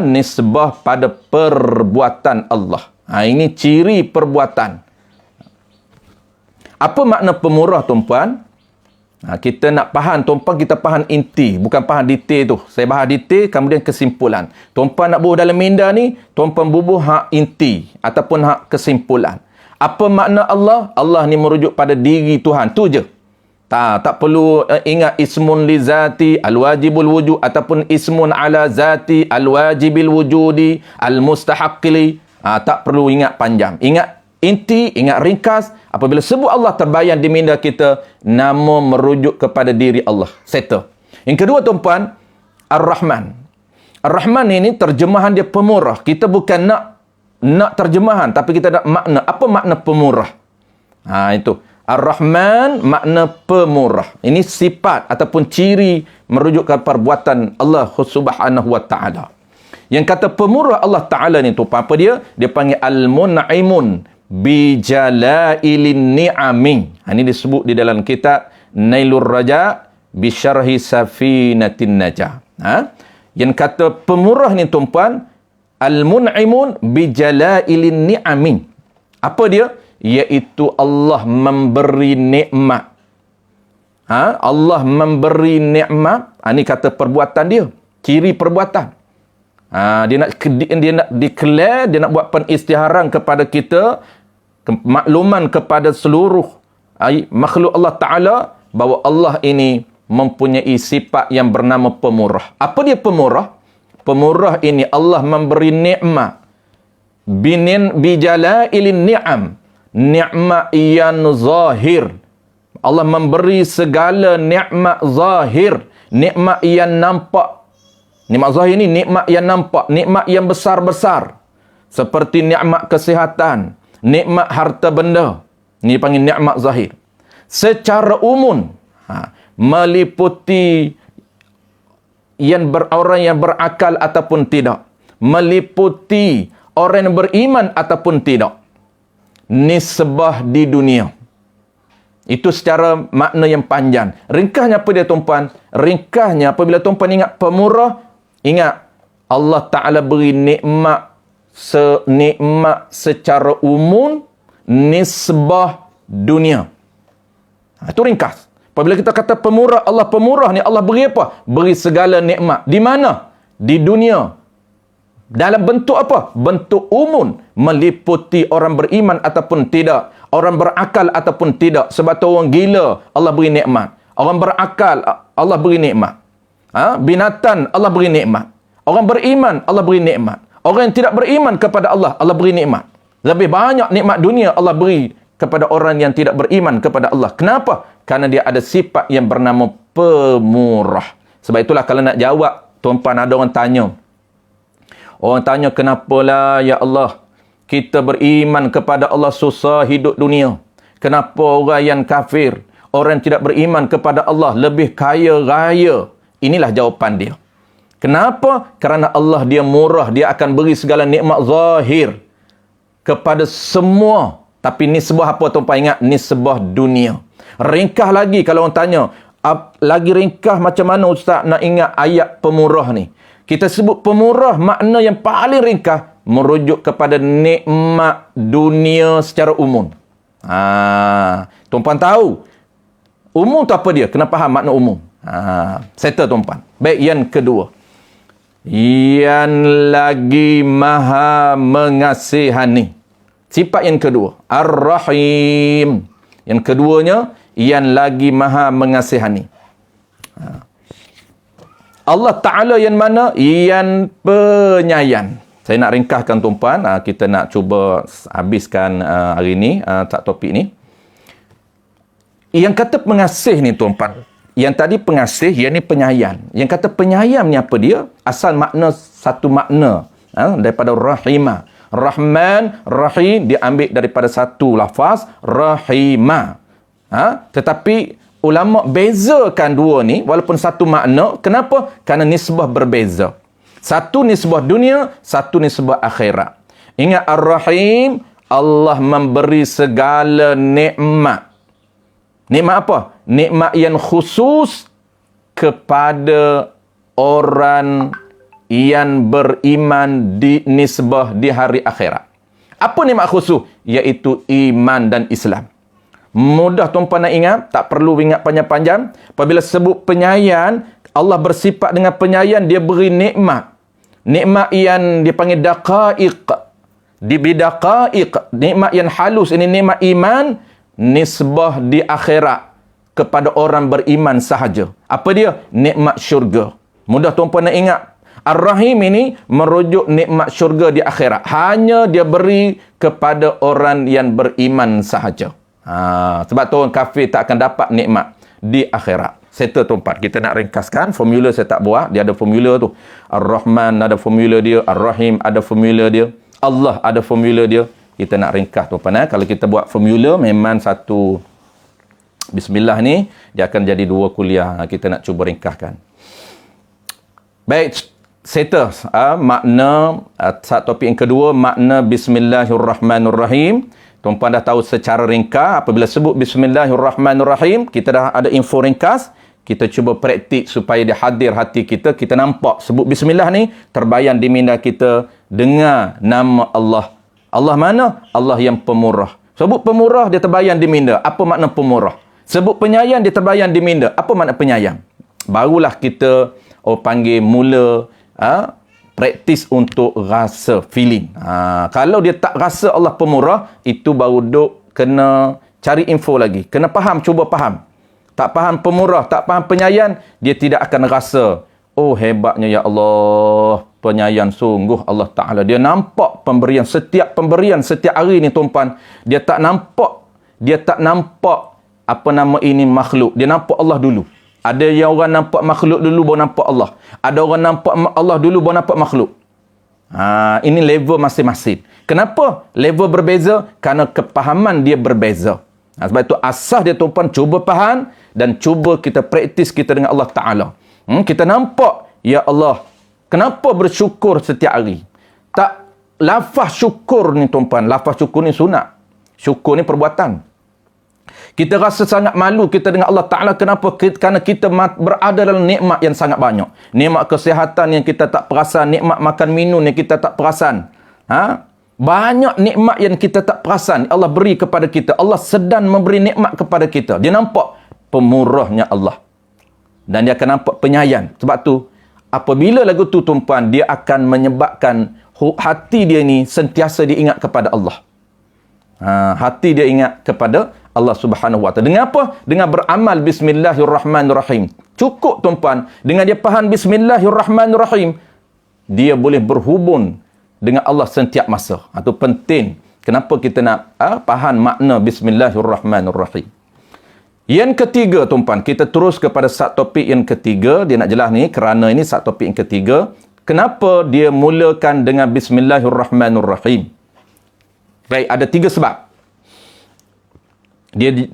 nisbah pada perbuatan Allah. Ini ciri perbuatan. Apa makna pemurah tuan-puan? Kita nak faham tuan-puan, kita faham inti, bukan faham detail tu. Saya bahas detail, kemudian kesimpulan. Tuan-puan nak bubuh dalam minda ni, tuan-puan bubuh hak inti ataupun hak kesimpulan. Apa makna Allah? Allah ni merujuk pada diri Tuhan. Tu je. Tak perlu ingat ismun li zati al-wajibul wujud ataupun ismun ala zati al-wajibil wujudi al-mustahaqqili. Tak perlu ingat panjang. Ingat inti, ingat ringkas. Apabila sebut Allah terbayang di minda kita, nama merujuk kepada diri Allah. Settle. Yang kedua tuan-puan, Ar-Rahman. Ar-Rahman ini terjemahan dia pemurah. Kita bukan nak terjemahan, tapi kita nak makna. Apa makna pemurah? Itu. Ar-Rahman makna pemurah. Ini sifat ataupun ciri merujuk ke perbuatan Allah Subhanahu wa ta'ala. Yang kata pemurah Allah Ta'ala ni tu apa dia? Dia panggil Al-Mun'imun bijalailin ni'amin. Ini disebut di dalam kitab Nailur Raja bisyarhi Safinatin Najah. Yang kata pemurah ni tuan-puan, Al-Mun'imun bijalailin ni'amin. Apa dia? Iaitu Allah memberi nikmat. Allah memberi nikmat. Ini kata perbuatan dia. Ciri perbuatan. Dia nak declare, dia nak buat penisytiharan kepada kita, makluman kepada seluruh makhluk Allah Ta'ala, bahawa Allah ini mempunyai sifat yang bernama pemurah. Apa dia pemurah? Pemurah ini Allah memberi nikmat bijalailin ni'am, nikmat yang zahir. Allah memberi segala nikmat zahir, nikmat yang nampak. Nikmat zahir ni nikmat yang nampak, nikmat yang besar-besar. Seperti nikmat kesihatan, nikmat harta benda. Ini dipanggil nikmat zahir. Secara umum, meliputi orang yang berakal ataupun tidak. Meliputi orang yang beriman ataupun tidak. Nisbah di dunia. Itu secara makna yang panjang. Ringkasnya apa dia tuan-puan? Ringkasnya apabila tuan-puan ingat pemurah, ingat Allah Ta'ala beri nikmat secara umum nisbah dunia. Itu ringkas. Apabila kita kata pemurah, Allah pemurah ni, Allah beri apa? Beri segala nikmat. Di mana? Di dunia. Dalam bentuk apa? Bentuk umum. Meliputi orang beriman ataupun tidak. Orang berakal ataupun tidak. Sebab tu orang gila, Allah beri nikmat. Orang berakal, Allah beri nikmat. Binatang, Allah beri nikmat. Orang beriman, Allah beri nikmat. Orang yang tidak beriman kepada Allah, Allah beri nikmat. Lebih banyak nikmat dunia Allah beri kepada orang yang tidak beriman kepada Allah. Kenapa? Karena dia ada sifat yang bernama pemurah. Sebab itulah kalau nak jawab, tuan-puan, ada orang tanya. Orang tanya, kenapalah ya Allah, kita beriman kepada Allah susah hidup dunia. Kenapa orang yang kafir, orang yang tidak beriman kepada Allah lebih kaya raya? Inilah jawapan dia. Kenapa? Kerana Allah dia murah, dia akan beri segala nikmat zahir kepada semua. Tapi nisbah apa tuan-puan ingat? Nisbah dunia. Ringkas lagi kalau orang tanya, lagi ringkas macam mana ustaz nak ingat ayat pemurah ni? Kita sebut pemurah, makna yang paling ringkas merujuk kepada nikmat dunia secara umum. Tuan-puan tahu umum tu apa dia? Kena faham makna umum. Settle tuan-puan. Baik, yang kedua, yang lagi maha mengasihani. Sifat yang kedua, Ar-Rahim. Yang keduanya, yang lagi maha mengasihani. Allah Ta'ala yang mana? Yang penyayang. Saya nak ringkaskan tuan-puan. Kita nak cuba habiskan hari ni, tak topik ni. Yang kata pengasih ni tuan-puan. Yang tadi pengasih, yang ni penyayang. Yang kata penyayang ni apa dia? Asal makna, satu makna. Daripada Rahimah. Rahman, Rahim diambil daripada satu lafaz, Rahimah. Tetapi ulama bezakan dua ni walaupun satu makna. Kenapa? Kerana nisbah berbeza. Satu nisbah dunia, satu nisbah akhirat. Ingat Ar-Rahim, Allah memberi segala nikmat. Nikmat apa? Nikmat yang khusus kepada orang yang beriman di nisbah di hari akhirat. Apa nikmat khusus? Iaitu iman dan Islam. Mudah tuan-puan nak ingat, tak perlu ingat panjang-panjang. Apabila sebut penyayang, Allah bersifat dengan penyayang, dia beri nikmat. Nikmat yang dipanggil daqaiq. Daqaiq, nikmat yang halus, ini nikmat iman, nisbah di akhirat kepada orang beriman sahaja. Apa dia? Nikmat syurga. Mudah tuan-puan nak ingat. Ar-Rahim ini merujuk nikmat syurga di akhirat. Hanya dia beri kepada orang yang beriman sahaja. Sebab tu orang kafir tak akan dapat nikmat di akhirat. Settle tuan-puan. Kita nak ringkaskan. Formula saya tak buat. Dia ada formula tu. Ar-Rahman ada formula dia. Ar-Rahim ada formula dia. Allah ada formula dia. Kita nak ringkas tuan-puan. Kalau kita buat formula, memang satu Bismillah ni, dia akan jadi dua kuliah. Kita nak cuba ringkaskan. Baik. Settle makna topik yang kedua, makna Bismillahirrahmanirrahim. Tuan-puan dah tahu secara ringkas. Apabila sebut Bismillahirrahmanirrahim, kita dah ada info ringkas. Kita cuba praktik supaya dia hadir hati kita. Kita nampak sebut Bismillah ni terbayang di minda kita, dengar nama Allah. Allah mana? Allah yang pemurah. Sebut pemurah, dia terbayang di minda. Apa makna pemurah? Sebut penyayang, dia terbayang di minda. Apa makna penyayang? Barulah kita panggil mula praktis untuk rasa feeling. Kalau dia tak rasa Allah pemurah, itu baru duk kena cari info lagi. Kena faham, cuba faham. Tak faham pemurah, tak faham penyayang, dia tidak akan rasa, oh hebatnya ya Allah, penyayang sungguh Allah Ta'ala. Dia nampak pemberian, setiap hari ni tuan-puan, dia tak nampak apa nama ini makhluk. Dia nampak Allah dulu. Ada yang orang nampak makhluk dulu baru nampak Allah. Ada orang nampak Allah dulu baru nampak makhluk. Ini level masing-masing. Kenapa level berbeza? Kerana kepahaman dia berbeza. Sebab itu asas dia tuan-puan, cuba faham dan cuba kita praktis kita dengan Allah Ta'ala. Kita nampak, ya Allah, kenapa bersyukur setiap hari? Tak, lafaz syukur ni tuan-puan, lafaz syukur ni sunat. Syukur ni perbuatan. Kita rasa sangat malu kita dengan Allah Ta'ala. Kenapa? Kerana kita berada dalam nikmat yang sangat banyak. Nikmat kesihatan yang kita tak perasan. Nikmat makan minum yang kita tak perasan. Banyak nikmat yang kita tak perasan Allah beri kepada kita. Allah sedang memberi nikmat kepada kita. Dia nampak pemurahnya Allah. Dan dia akan nampak penyayang. Sebab tu, apabila lagu tu tuan-puan, dia akan menyebabkan hati dia ni sentiasa diingat kepada Allah. Hati dia ingat kepada Allah Subhanahu Wa Taala. Dengan apa? Dengan beramal Bismillahirrahmanirrahim. Cukup tuan-puan, dengan dia faham Bismillahirrahmanirrahim, dia boleh berhubung dengan Allah setiap masa. Itu penting. Kenapa kita nak faham makna Bismillahirrahmanirrahim. Yang ketiga tuan-puan, kita terus kepada subtopik yang ketiga. Dia nak jelas ni, kerana ini subtopik yang ketiga. Kenapa dia mulakan dengan Bismillahirrahmanirrahim? Baik, ada 3 sebab.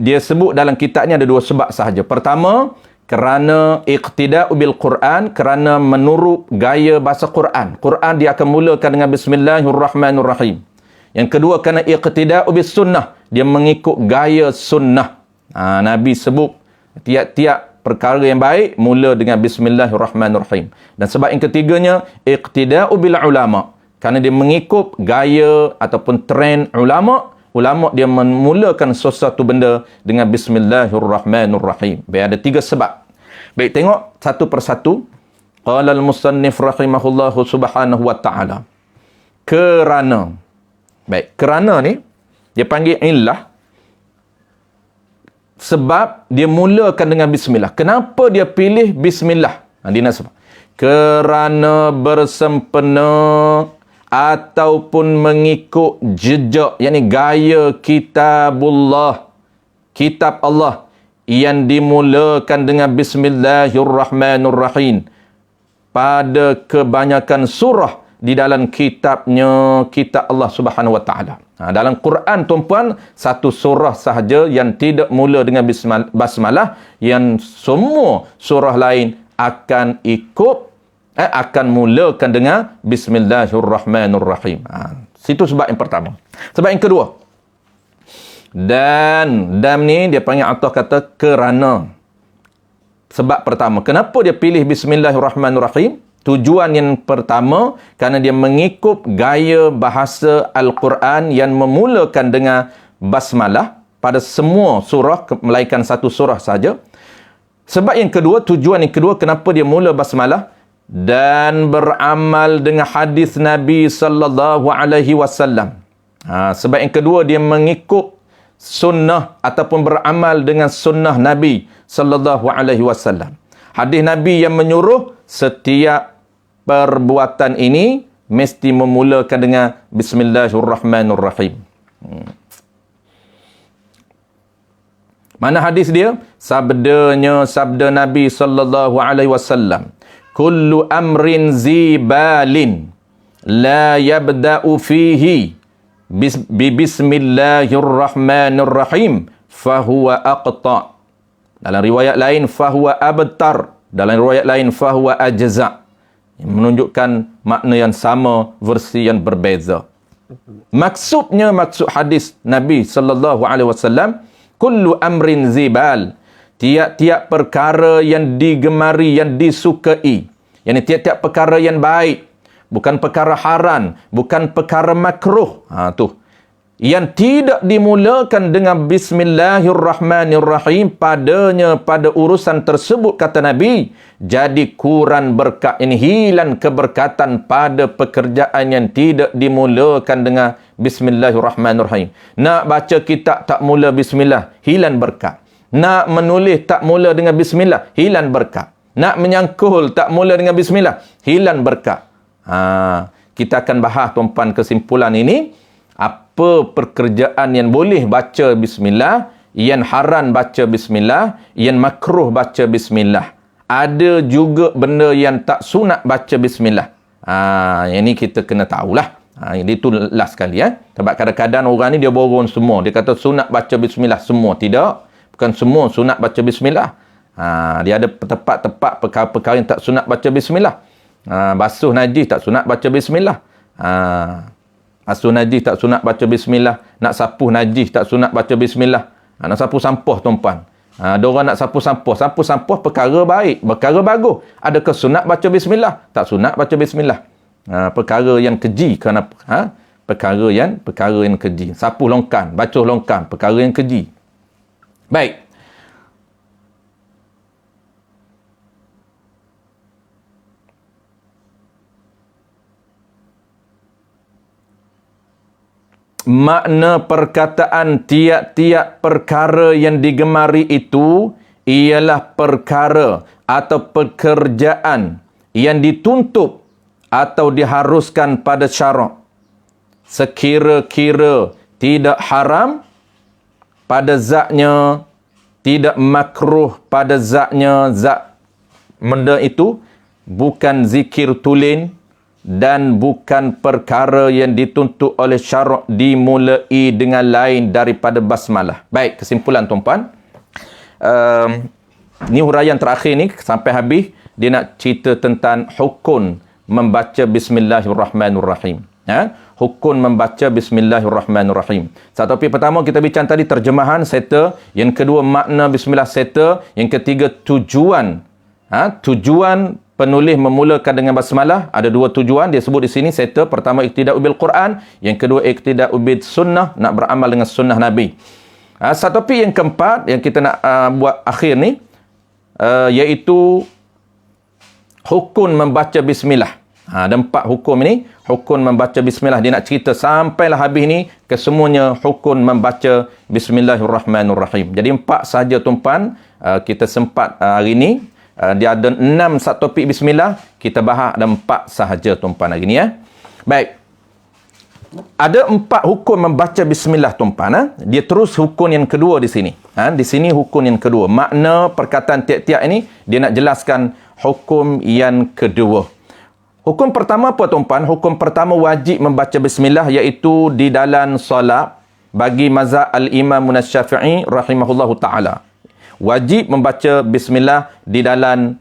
Dia sebut dalam kitab ni ada 2 sebab sahaja. Pertama, kerana iqtida'u bil Quran, kerana menurut gaya bahasa Quran. Quran dia akan mulakan dengan Bismillahirrahmanirrahim. Yang kedua, kerana iqtida'u bis sunnah, dia mengikut gaya sunnah. Nabi sebut tiap-tiap perkara yang baik mula dengan Bismillahirrahmanirrahim. Dan sebab yang ketiganya, iqtida'u bil ulama, kerana dia mengikut gaya ataupun trend ulama. Ulama dia memulakan sesuatu benda dengan Bismillahirrahmanirrahim. Baik, ada 3 sebab. Baik, tengok satu persatu. Qala al-musannif rahimahullahu subhanahu wa ta'ala. Kerana. Baik, kerana ni, dia panggil illah. Sebab dia mulakan dengan Bismillah. Kenapa dia pilih Bismillah? Dia nak sebut. Kerana bersempena ataupun mengikut jejak, yakni gaya kitabullah, kitab Allah yang dimulakan dengan Bismillahirrahmanirrahim pada kebanyakan surah di dalam kitabnya, kitab Allah Subhanahu Wa Taala. Dalam Quran tuan-puan, satu surah sahaja yang tidak mula dengan basmalah, yang semua surah lain akan akan mulakan dengan Bismillahirrahmanirrahim. Situ sebab yang pertama. Sebab yang kedua, dan ni dia panggil atau kata kerana. Sebab pertama, kenapa dia pilih Bismillahirrahmanirrahim? Tujuan yang pertama, kerana dia mengikut gaya bahasa Al-Quran yang memulakan dengan basmalah pada semua surah, melainkan satu surah saja. Sebab yang kedua, tujuan yang kedua, kenapa dia mula basmalah? Dan beramal dengan hadis Nabi sallallahu alaihi wasallam. Sebab yang kedua, dia mengikut sunnah ataupun beramal dengan sunnah Nabi sallallahu alaihi wasallam. Hadis Nabi yang menyuruh setiap perbuatan ini mesti memulakan dengan Bismillahirrahmanirrahim. Mana hadis dia? Sabda Nabi sallallahu alaihi wasallam. Kullu amrin zibalin la yabda'u fihi bismillahirrahmanirrahim fahuwa aqta'. Dalam riwayat lain fahuwa abtar, dalam riwayat lain fahuwa ajza'. Menunjukkan makna yang sama, versi yang berbeza. Maksud hadis Nabi sallallahu alaihi wasallam, kullu amrin zibal, tiap-tiap perkara yang digemari, yang disukai. Yang tiap-tiap perkara yang baik. Bukan perkara haram. Bukan perkara makruh. Yang tidak dimulakan dengan Bismillahirrahmanirrahim pada urusan tersebut, kata Nabi, jadi kurang berkat. Ini hilang keberkatan pada pekerjaan yang tidak dimulakan dengan Bismillahirrahmanirrahim. Nak baca kitab tak mula Bismillah, hilang berkat. Nak menulis tak mula dengan Bismillah, hilang berkat. Nak menyangkul tak mula dengan Bismillah, hilang berkat. Kita akan bahas tuan-puan kesimpulan ini. Apa pekerjaan yang boleh baca Bismillah, yang haram baca Bismillah, yang makruh baca Bismillah. Ada juga benda yang tak sunat baca Bismillah. Yang ni kita kena tahulah. Itu last sekali. Sebab kadang-kadang orang ni dia borong semua. Dia kata sunat baca Bismillah semua. Tidak. Bukan semua sunat baca Bismillah. Dia ada tempat-tempat perkara-perkara yang tak sunat baca Bismillah. Basuh najis tak sunat baca Bismillah. Basuh najis tak sunat baca Bismillah. Nak sapu najis tak sunat baca Bismillah. Nak sapu sampah tuan-puan. Ada orang nak sapu sampah perkara baik, perkara bagus. Adakah sunat baca Bismillah? Tak sunat baca Bismillah. Perkara yang keji. Kenapa? Perkara yang keji. Sapu longkan, basuh longkan, perkara yang keji. Baik. makna perkataan tiap-tiap perkara yang digemari itu ialah perkara atau pekerjaan yang dituntut atau diharuskan pada syarak. Sekira-kira tidak haram pada zatnya, tidak makruh pada zatnya, zat benda itu bukan zikir tulen dan bukan perkara yang dituntut oleh syarak dimulai dengan lain daripada basmalah. Baik, kesimpulan tuan-puan. Ni huraian terakhir ni sampai habis dia nak cerita tentang hukum membaca bismillahirrahmanirrahim. Hukum membaca bismillahirrahmanirrahim. Satu topik pertama kita bincang tadi terjemahan settle, yang kedua makna bismillah settle, yang ketiga tujuan. Tujuan penulis memulakan dengan basmalah ada dua tujuan dia sebut di sini settle. Pertama iqtida'u bil Quran, yang kedua iqtida'u bil sunnah, nak beramal dengan sunnah Nabi. Satu topik yang keempat yang kita nak buat akhir ni iaitu hukum membaca bismillah. Ada 4 hukum ini. Hukum membaca bismillah. Dia nak cerita sampailah habis ni kesemuanya hukum membaca bismillahirrahmanirrahim. Jadi 4 sahaja tuan-puan kita sempat hari ni. Dia ada 6 satu topik bismillah. Kita bahas ada 4 sahaja tuan-puan hari ni. Baik. Ada 4 hukum membaca bismillah tuan-puan. Dia terus hukum yang kedua di sini. Di sini hukum yang kedua. Makna perkataan tiap-tiap ini dia nak jelaskan hukum yang kedua. Hukum pertama apa tuan-puan? Hukum pertama wajib membaca bismillah iaitu di dalam solat bagi mazhab al-Imam Asy-Syafi'i rahimahullahu taala. Wajib membaca bismillah di dalam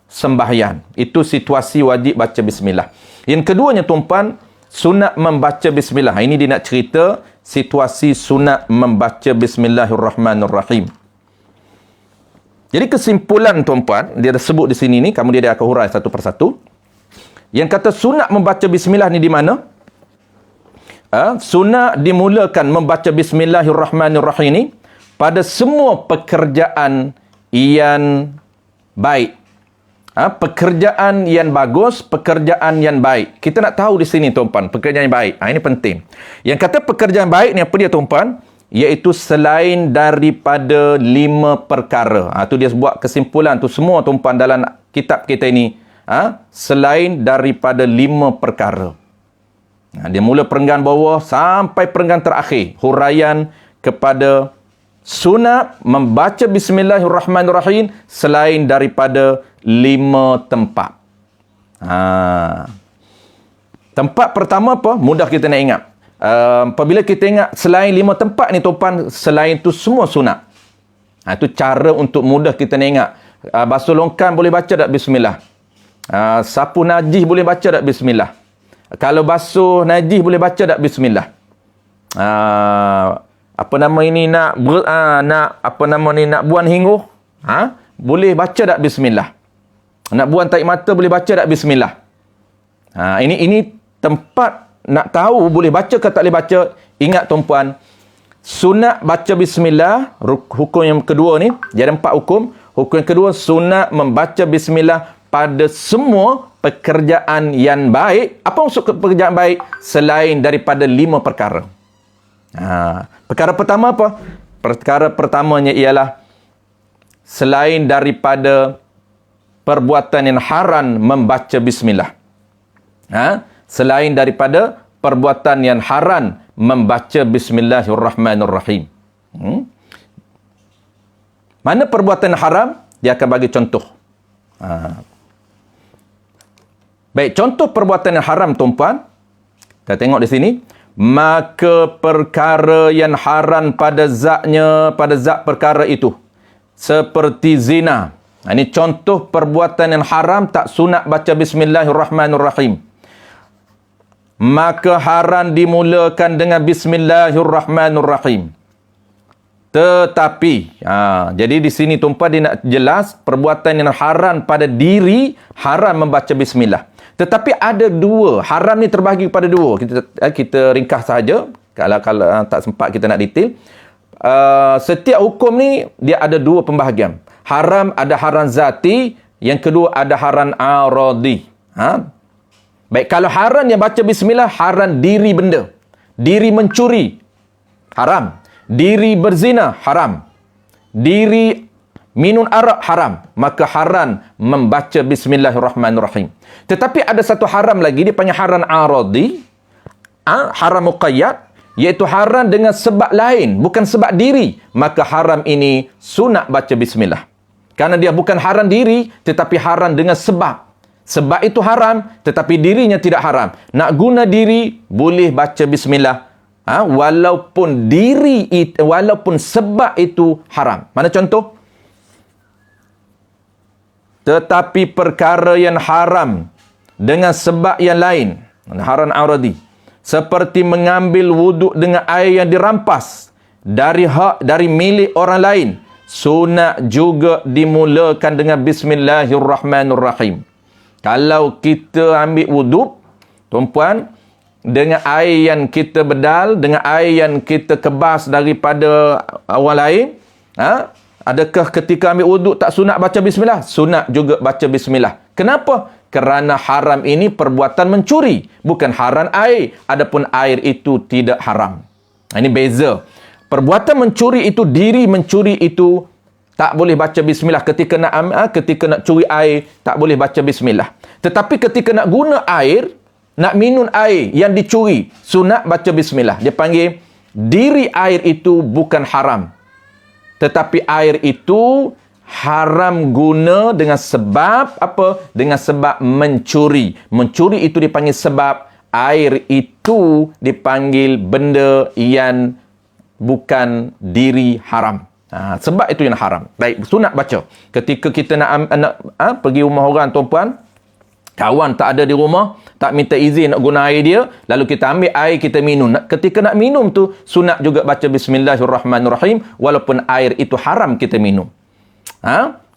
sembahyang. Itu situasi wajib baca bismillah. Yang keduanya tuan-puan, sunat membaca bismillah. Ini dia nak cerita situasi sunat membaca bismillahirrahmanirrahim. Jadi kesimpulan tuan-puan, dia dah sebut di sini ni, kemudian dia akan hurai satu persatu. Yang kata sunat membaca bismillah ni di mana? Sunat dimulakan membaca bismillahirrahmanirrahim ni pada semua pekerjaan yang baik. Pekerjaan yang bagus, pekerjaan yang baik. Kita nak tahu di sini tuan-puan, pekerjaan yang baik. Ini penting. Yang kata pekerjaan baik ni apa dia tuan-puan? Iaitu selain daripada 5 perkara. Tu dia buat kesimpulan tu semua tuan-puan dalam kitab kita ini. Selain daripada 5 perkara. Dia mula perenggan bawah sampai perenggan terakhir. Huraian kepada sunat membaca bismillahirrahmanirrahim selain daripada 5 tempat. Tempat pertama apa? Mudah kita nak ingat. Apabila kita ingat selain 5 tempat ni tuan-puan, selain tu semua sunat. Itu cara untuk mudah kita nak ingat. Basuh longkan boleh baca tak bismillah? Sapu najis boleh baca tak bismillah? Kalau basuh najis boleh baca tak bismillah? Apa nama ini nak buang hingguh? Boleh baca tak bismillah? Nak buang tarik mata boleh baca tak bismillah? Ini tempat nak tahu boleh baca ke tak boleh baca. Ingat tuan-puan, sunat baca bismillah. Hukum yang kedua ni, dia ada 4 hukum. Hukum yang kedua, sunat membaca bismillah pada semua pekerjaan yang baik. Apa maksud pekerjaan baik? Selain daripada 5 perkara. Perkara pertama apa? Perkara pertamanya ialah selain daripada perbuatan yang haram membaca bismillah. Selain daripada perbuatan yang haram membaca bismillahirrahmanirrahim. Mana perbuatan haram? Dia akan bagi contoh. Baik, contoh perbuatan yang haram tuan-puan. Kita tengok di sini. Maka perkara yang haram pada zatnya, pada zat perkara itu. Seperti zina. Ini contoh perbuatan yang haram tak sunat baca bismillahirrahmanirrahim. Maka haram dimulakan dengan bismillahirrahmanirrahim. Tetapi, jadi di sini tuan-puan dia nak jelas perbuatan yang haram pada diri, haram membaca bismillah. Tetapi ada 2, haram ni terbahagi kepada 2. Kita ringkas saja, kalau tak sempat kita nak detail. Setiap hukum ni dia ada 2 pembahagian. Haram ada haram zati, yang kedua ada haram aradi. Baik, kalau haram yang baca bismillah, haram diri benda. diri mencuri, haram. Diri berzina, haram. Diri minum arak, haram. Maka haram membaca Bismillahirrahmanirrahim. Tetapi ada satu haram lagi, dia panggil haram aradi, haram muqayyad, iaitu haram dengan sebab lain, bukan sebab diri. Maka haram ini sunat baca bismillah. Karena dia bukan haram diri, tetapi haram dengan sebab. Sebab itu haram, tetapi dirinya tidak haram. Nak guna diri, boleh baca bismillah. Walaupun walaupun sebab itu haram. Mana contoh? Tetapi perkara yang haram dengan sebab yang lain, haram aradi, seperti mengambil wuduk dengan air yang dirampas dari milik orang lain, sunat juga dimulakan dengan Bismillahirrahmanirrahim. Kalau kita ambil wuduk, tuan-puan, dengan air yang kita bedal, dengan air yang kita kebas daripada orang lain, adakah ketika ambil wuduk tak sunat baca bismillah? Sunat juga baca bismillah. Kenapa? Kerana haram ini perbuatan mencuri, bukan haram air. Adapun air itu tidak haram. Ini beza. Perbuatan mencuri itu, diri mencuri itu tak boleh baca bismillah. Ketika nak curi air, tak boleh baca bismillah. Tetapi ketika nak guna air, nak minum air yang dicuri, sunat baca bismillah. Dia panggil diri air itu bukan haram. Tetapi air itu haram guna dengan sebab apa? Dengan sebab mencuri. Mencuri itu dipanggil sebab, air itu dipanggil benda yang bukan diri haram. Sebab itu yang haram. Baik, sunat baca. Ketika kita nak pergi rumah orang, tuan-puan, kawan tak ada di rumah, tak minta izin nak guna air dia, lalu kita ambil air, kita minum. Ketika nak minum tu, sunat juga baca Bismillahirrahmanirrahim, walaupun air itu haram kita minum.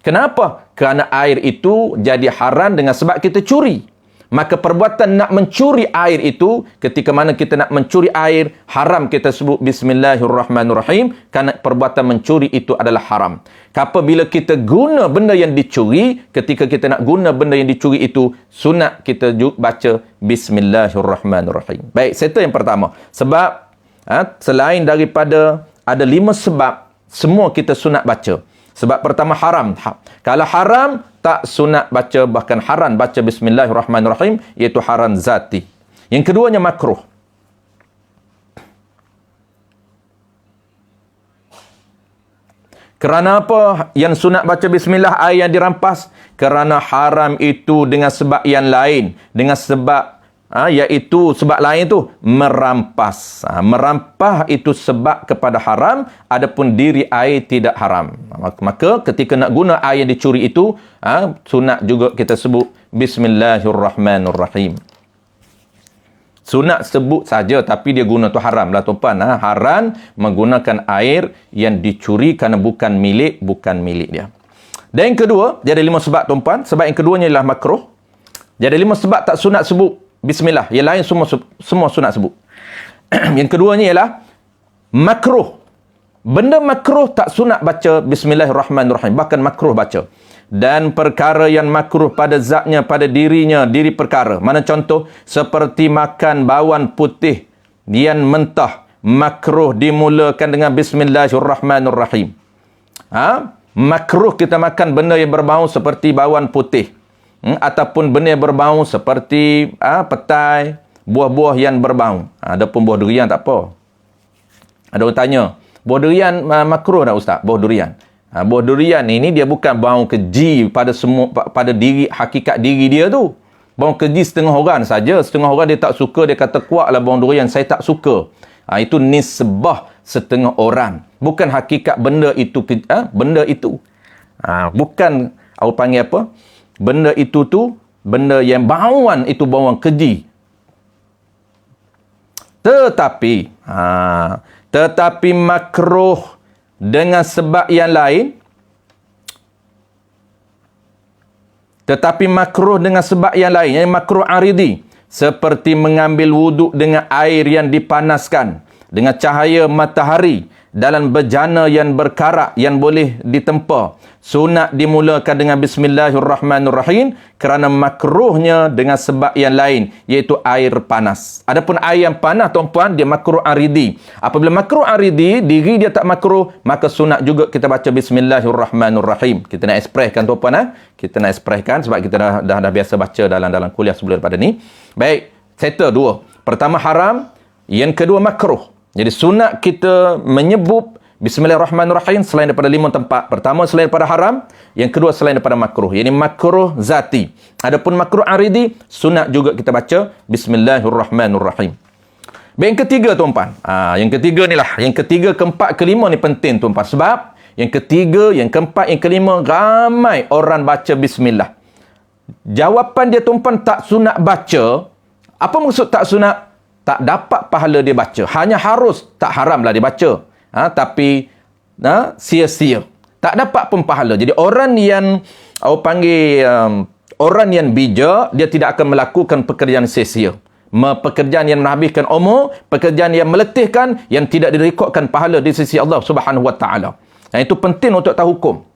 Kenapa? Kerana air itu jadi haram dengan sebab kita curi. Maka perbuatan nak mencuri air itu, ketika mana kita nak mencuri air, haram kita sebut Bismillahirrahmanirrahim, kerana perbuatan mencuri itu adalah haram. Apabila kita guna benda yang dicuri, ketika kita nak guna benda yang dicuri itu, sunat kita baca Bismillahirrahmanirrahim. Baik, settle yang pertama. Sebab, selain daripada ada 5 sebab, semua kita sunat baca. Sebab pertama haram. Kalau haram, tak sunat baca, bahkan haram baca Bismillahirrahmanirrahim, iaitu haram zati. Yang keduanya makruh. Kerana apa yang sunat baca bismillah air yang dirampas? Kerana haram itu dengan sebab yang lain. Dengan sebab iaitu sebab lain tu merampas. Merampas itu sebab kepada haram, adapun diri air tidak haram. Maka ketika nak guna air yang dicuri itu, sunat juga kita sebut Bismillahirrahmanirrahim. Sunat sebut saja, tapi dia guna tu haram lah, tuan-puan. Haram menggunakan air yang dicuri kerana bukan milik dia. Dan yang kedua, dia ada 5 sebab, tuan-puan. Sebab yang keduanya ialah makruh. Dia ada 5 sebab tak sunat sebut bismillah. Yang lain semua sunat sebut. Yang keduanya ialah makruh. Benda makruh tak sunat baca Bismillahirrahmanirrahim. Bahkan makruh baca. Dan perkara yang makruh pada zatnya, pada dirinya, diri perkara. Mana contoh? Seperti makan bawang putih yang mentah. Makruh dimulakan dengan Bismillahirrahmanirrahim. Makruh kita makan benda yang berbau seperti bawang putih. Ataupun benda yang berbau seperti petai, buah-buah yang berbau. Adapun buah durian tak apa. Ada orang tanya, buah durian makruh tak ustaz? Buah durian. Buah durian ini dia bukan bau keji pada diri, hakikat diri dia tu. Bau keji setengah orang saja. Setengah orang dia tak suka, dia kata kuatlah bau durian, saya tak suka. Itu nisbah setengah orang. Bukan hakikat benda itu. Benda itu. Bukan, aku panggil apa? Benda itu tu, benda yang bauan itu bauan keji. Tetapi makruh dengan sebab yang lain. Tetapi makruh dengan sebab yang lain, yang makruh aridi, seperti mengambil wuduk dengan air yang dipanaskan dengan cahaya matahari dalam bejana yang berkarak yang boleh ditempa, sunat dimulakan dengan bismillahirrahmanirrahim kerana makruhnya dengan sebab yang lain, iaitu air panas. Adapun air yang panas tuan-puan, dia makruh aridi. Apabila makruh aridi, diri dia tak makruh, maka sunat juga kita baca bismillahirrahmanirrahim. Kita nak ekspreskan tuan-puan, kita nak ekspreskan sebab kita dah biasa baca dalam kuliah sebelum daripada ni. Baik, settle dua. Pertama haram, yang kedua makruh. Jadi sunat kita menyebut bismillahirrahmanirrahim selain daripada 5 tempat. Pertama selain daripada haram, yang kedua selain daripada makruh. Ini makruh zati. Adapun makruh aridi, sunat juga kita baca bismillahirrahmanirrahim. Yang ketiga tuan-puan. Yang ketiga ni lah. Yang ketiga, keempat, kelima ni penting tuan-puan. Sebab yang ketiga, yang keempat, yang kelima, ramai orang baca bismillah. Jawapan dia tuan-puan, tak sunat baca. Apa maksud tak sunat? Tak dapat pahala dia baca. Hanya harus, tak haram lah dia baca. Tapi sia-sia. Tak dapat pun pahala. Jadi orang yang orang yang bijak, dia tidak akan melakukan pekerjaan sia-sia. Pekerjaan yang menghabiskan umur, pekerjaan yang meletihkan, yang tidak direkodkan pahala di sisi Allah Subhanahu Wa Taala. Itu penting untuk tahu hukum.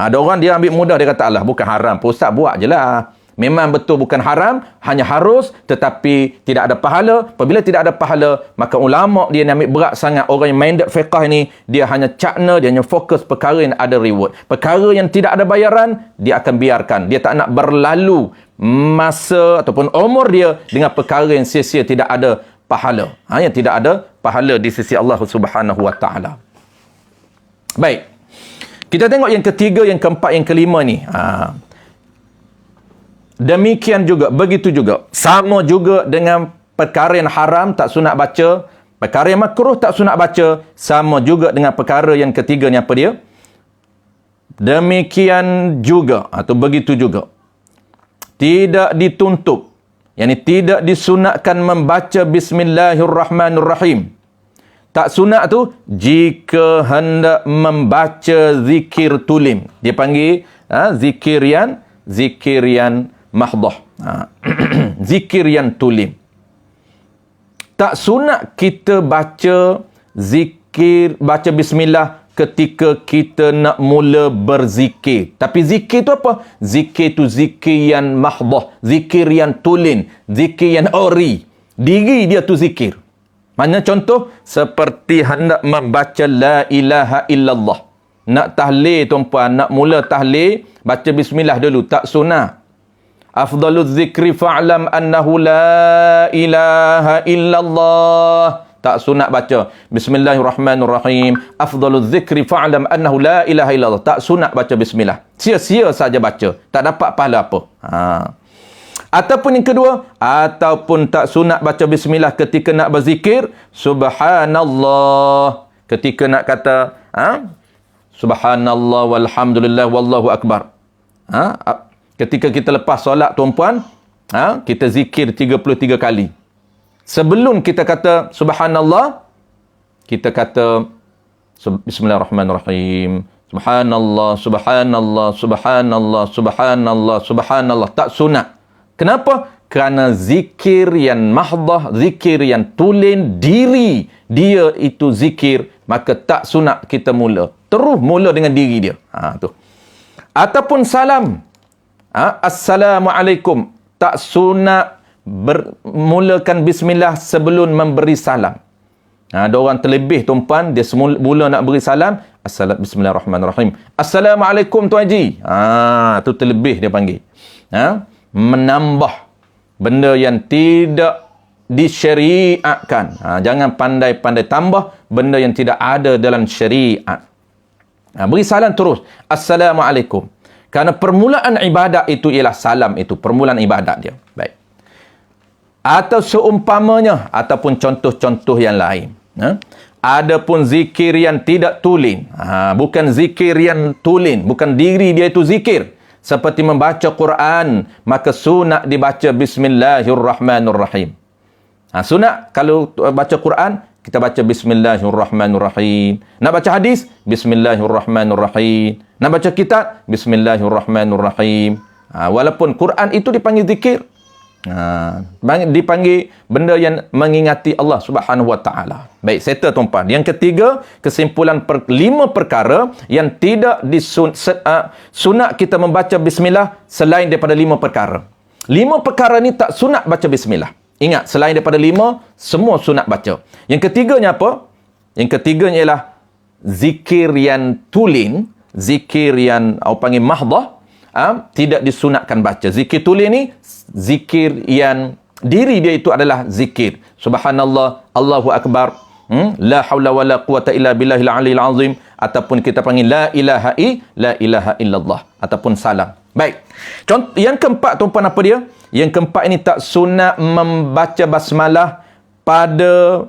Ada orang dia ambil mudah, dia kata Allah bukan haram, Ustaz buat je lah. Memang betul bukan haram, hanya harus, tetapi tidak ada pahala. Apabila tidak ada pahala, maka ulama dia ambil berat sangat. Orang yang minded fiqah ni, dia hanya cakna, dia hanya fokus perkara yang ada reward. Perkara yang tidak ada bayaran, dia akan biarkan. Dia tak nak berlalu masa ataupun umur dia dengan perkara yang sia-sia, tidak ada pahala. Yang tidak ada pahala di sisi Allah Subhanahu Wa Taala. Baik. Kita tengok yang ketiga, yang keempat, yang kelima ni. Demikian juga, begitu juga. Sama juga dengan perkara yang haram, tak sunat baca. Perkara yang makruh, tak sunat baca. Sama juga dengan perkara yang ketiga ni, apa dia? Demikian juga, atau begitu juga. Tidak dituntut, yakni tidak disunatkan membaca bismillahirrahmanirrahim. Tak sunat tu, jika hendak membaca zikir tulim. Dia panggil zikir yang mahdah. Zikir yang tulim. Tak sunat kita baca zikir, baca bismillah ketika kita nak mula berzikir. Tapi zikir tu apa? Zikir tu zikir yang mahdah, zikir yang tulim, zikir yang ori. Diri dia tu zikir. Mana contoh? Seperti hendak membaca la ilaha illallah. Nak tahlil tuan-puan, nak mula tahlil, baca bismillah dulu. Tak sunat. Afdaluz zikri fa'lam annahu la ilaha illallah. Tak sunat baca bismillahirrahmanirrahim. Afdaluz zikri fa'lam annahu la ilaha illallah. Tak sunat baca bismillah. Sia-sia saja baca. Tak dapat pahala apa. Ataupun yang kedua, ataupun tak sunat baca bismillah ketika nak berzikir subhanallah. Ketika nak kata subhanallah walhamdulillah wallahu akbar. Ketika kita lepas solat tuan-puan, kita zikir 33 kali. Sebelum kita kata subhanallah, kita kata bismillahirrahmanirrahim. Subhanallah, subhanallah, subhanallah, subhanallah, subhanallah. Tak sunat. Kenapa? Kerana zikir yang mahdah, zikir yang tulen diri dia itu zikir, maka tak sunat kita mula. Terus mula dengan diri dia. Tu. Ataupun salam. Assalamualaikum. Tak sunat mulakan bismillah sebelum memberi salam. Ada orang terlebih tuan-puan, dia mula nak beri salam, bismillahirrahmanirrahim. Assalamualaikum Tuan Haji. Tu terlebih dia panggil. Menambah benda yang tidak disyariatkan. Jangan pandai-pandai tambah benda yang tidak ada dalam syariat. Beri salam terus. Assalamualaikum. Kerana permulaan ibadat itu ialah salam itu. Permulaan ibadat dia. Baik. Atau seumpamanya. Ataupun contoh-contoh yang lain. Adapun zikir yang tidak tulen. Bukan zikir yang tulen. Bukan diri dia itu zikir. Seperti membaca Quran. Maka sunat dibaca bismillahirrahmanirrahim. Sunat kalau baca Quran, kita baca bismillahirrahmanirrahim. Nak baca hadis, bismillahirrahmanirrahim. Nak baca kitab, bismillahirrahmanirrahim. Walaupun Quran itu dipanggil zikir, Dipanggil benda yang mengingati Allah Subhanahu Wa Taala. Baik, settle tuan-puan. Yang ketiga, kesimpulan 5 perkara yang tidak sunat kita membaca bismillah selain daripada 5 perkara. 5 perkara ni tak sunat baca bismillah. Ingat, selain daripada 5, semua sunat baca. Yang ketiganya apa? Yang ketiganya ialah zikir yang tulen, zikir yang orang panggil mahdah, tidak disunatkan baca. Zikir tulen ni zikir yang diri dia itu adalah zikir subhanallah, Allahu akbar, la haula wala quwata illa billahil aliyil azim, ataupun kita panggil la ilaha illallah, ataupun salam. Baik. Contoh yang keempat tuan-puan, apa dia? Yang keempat ini tak sunat membaca basmalah pada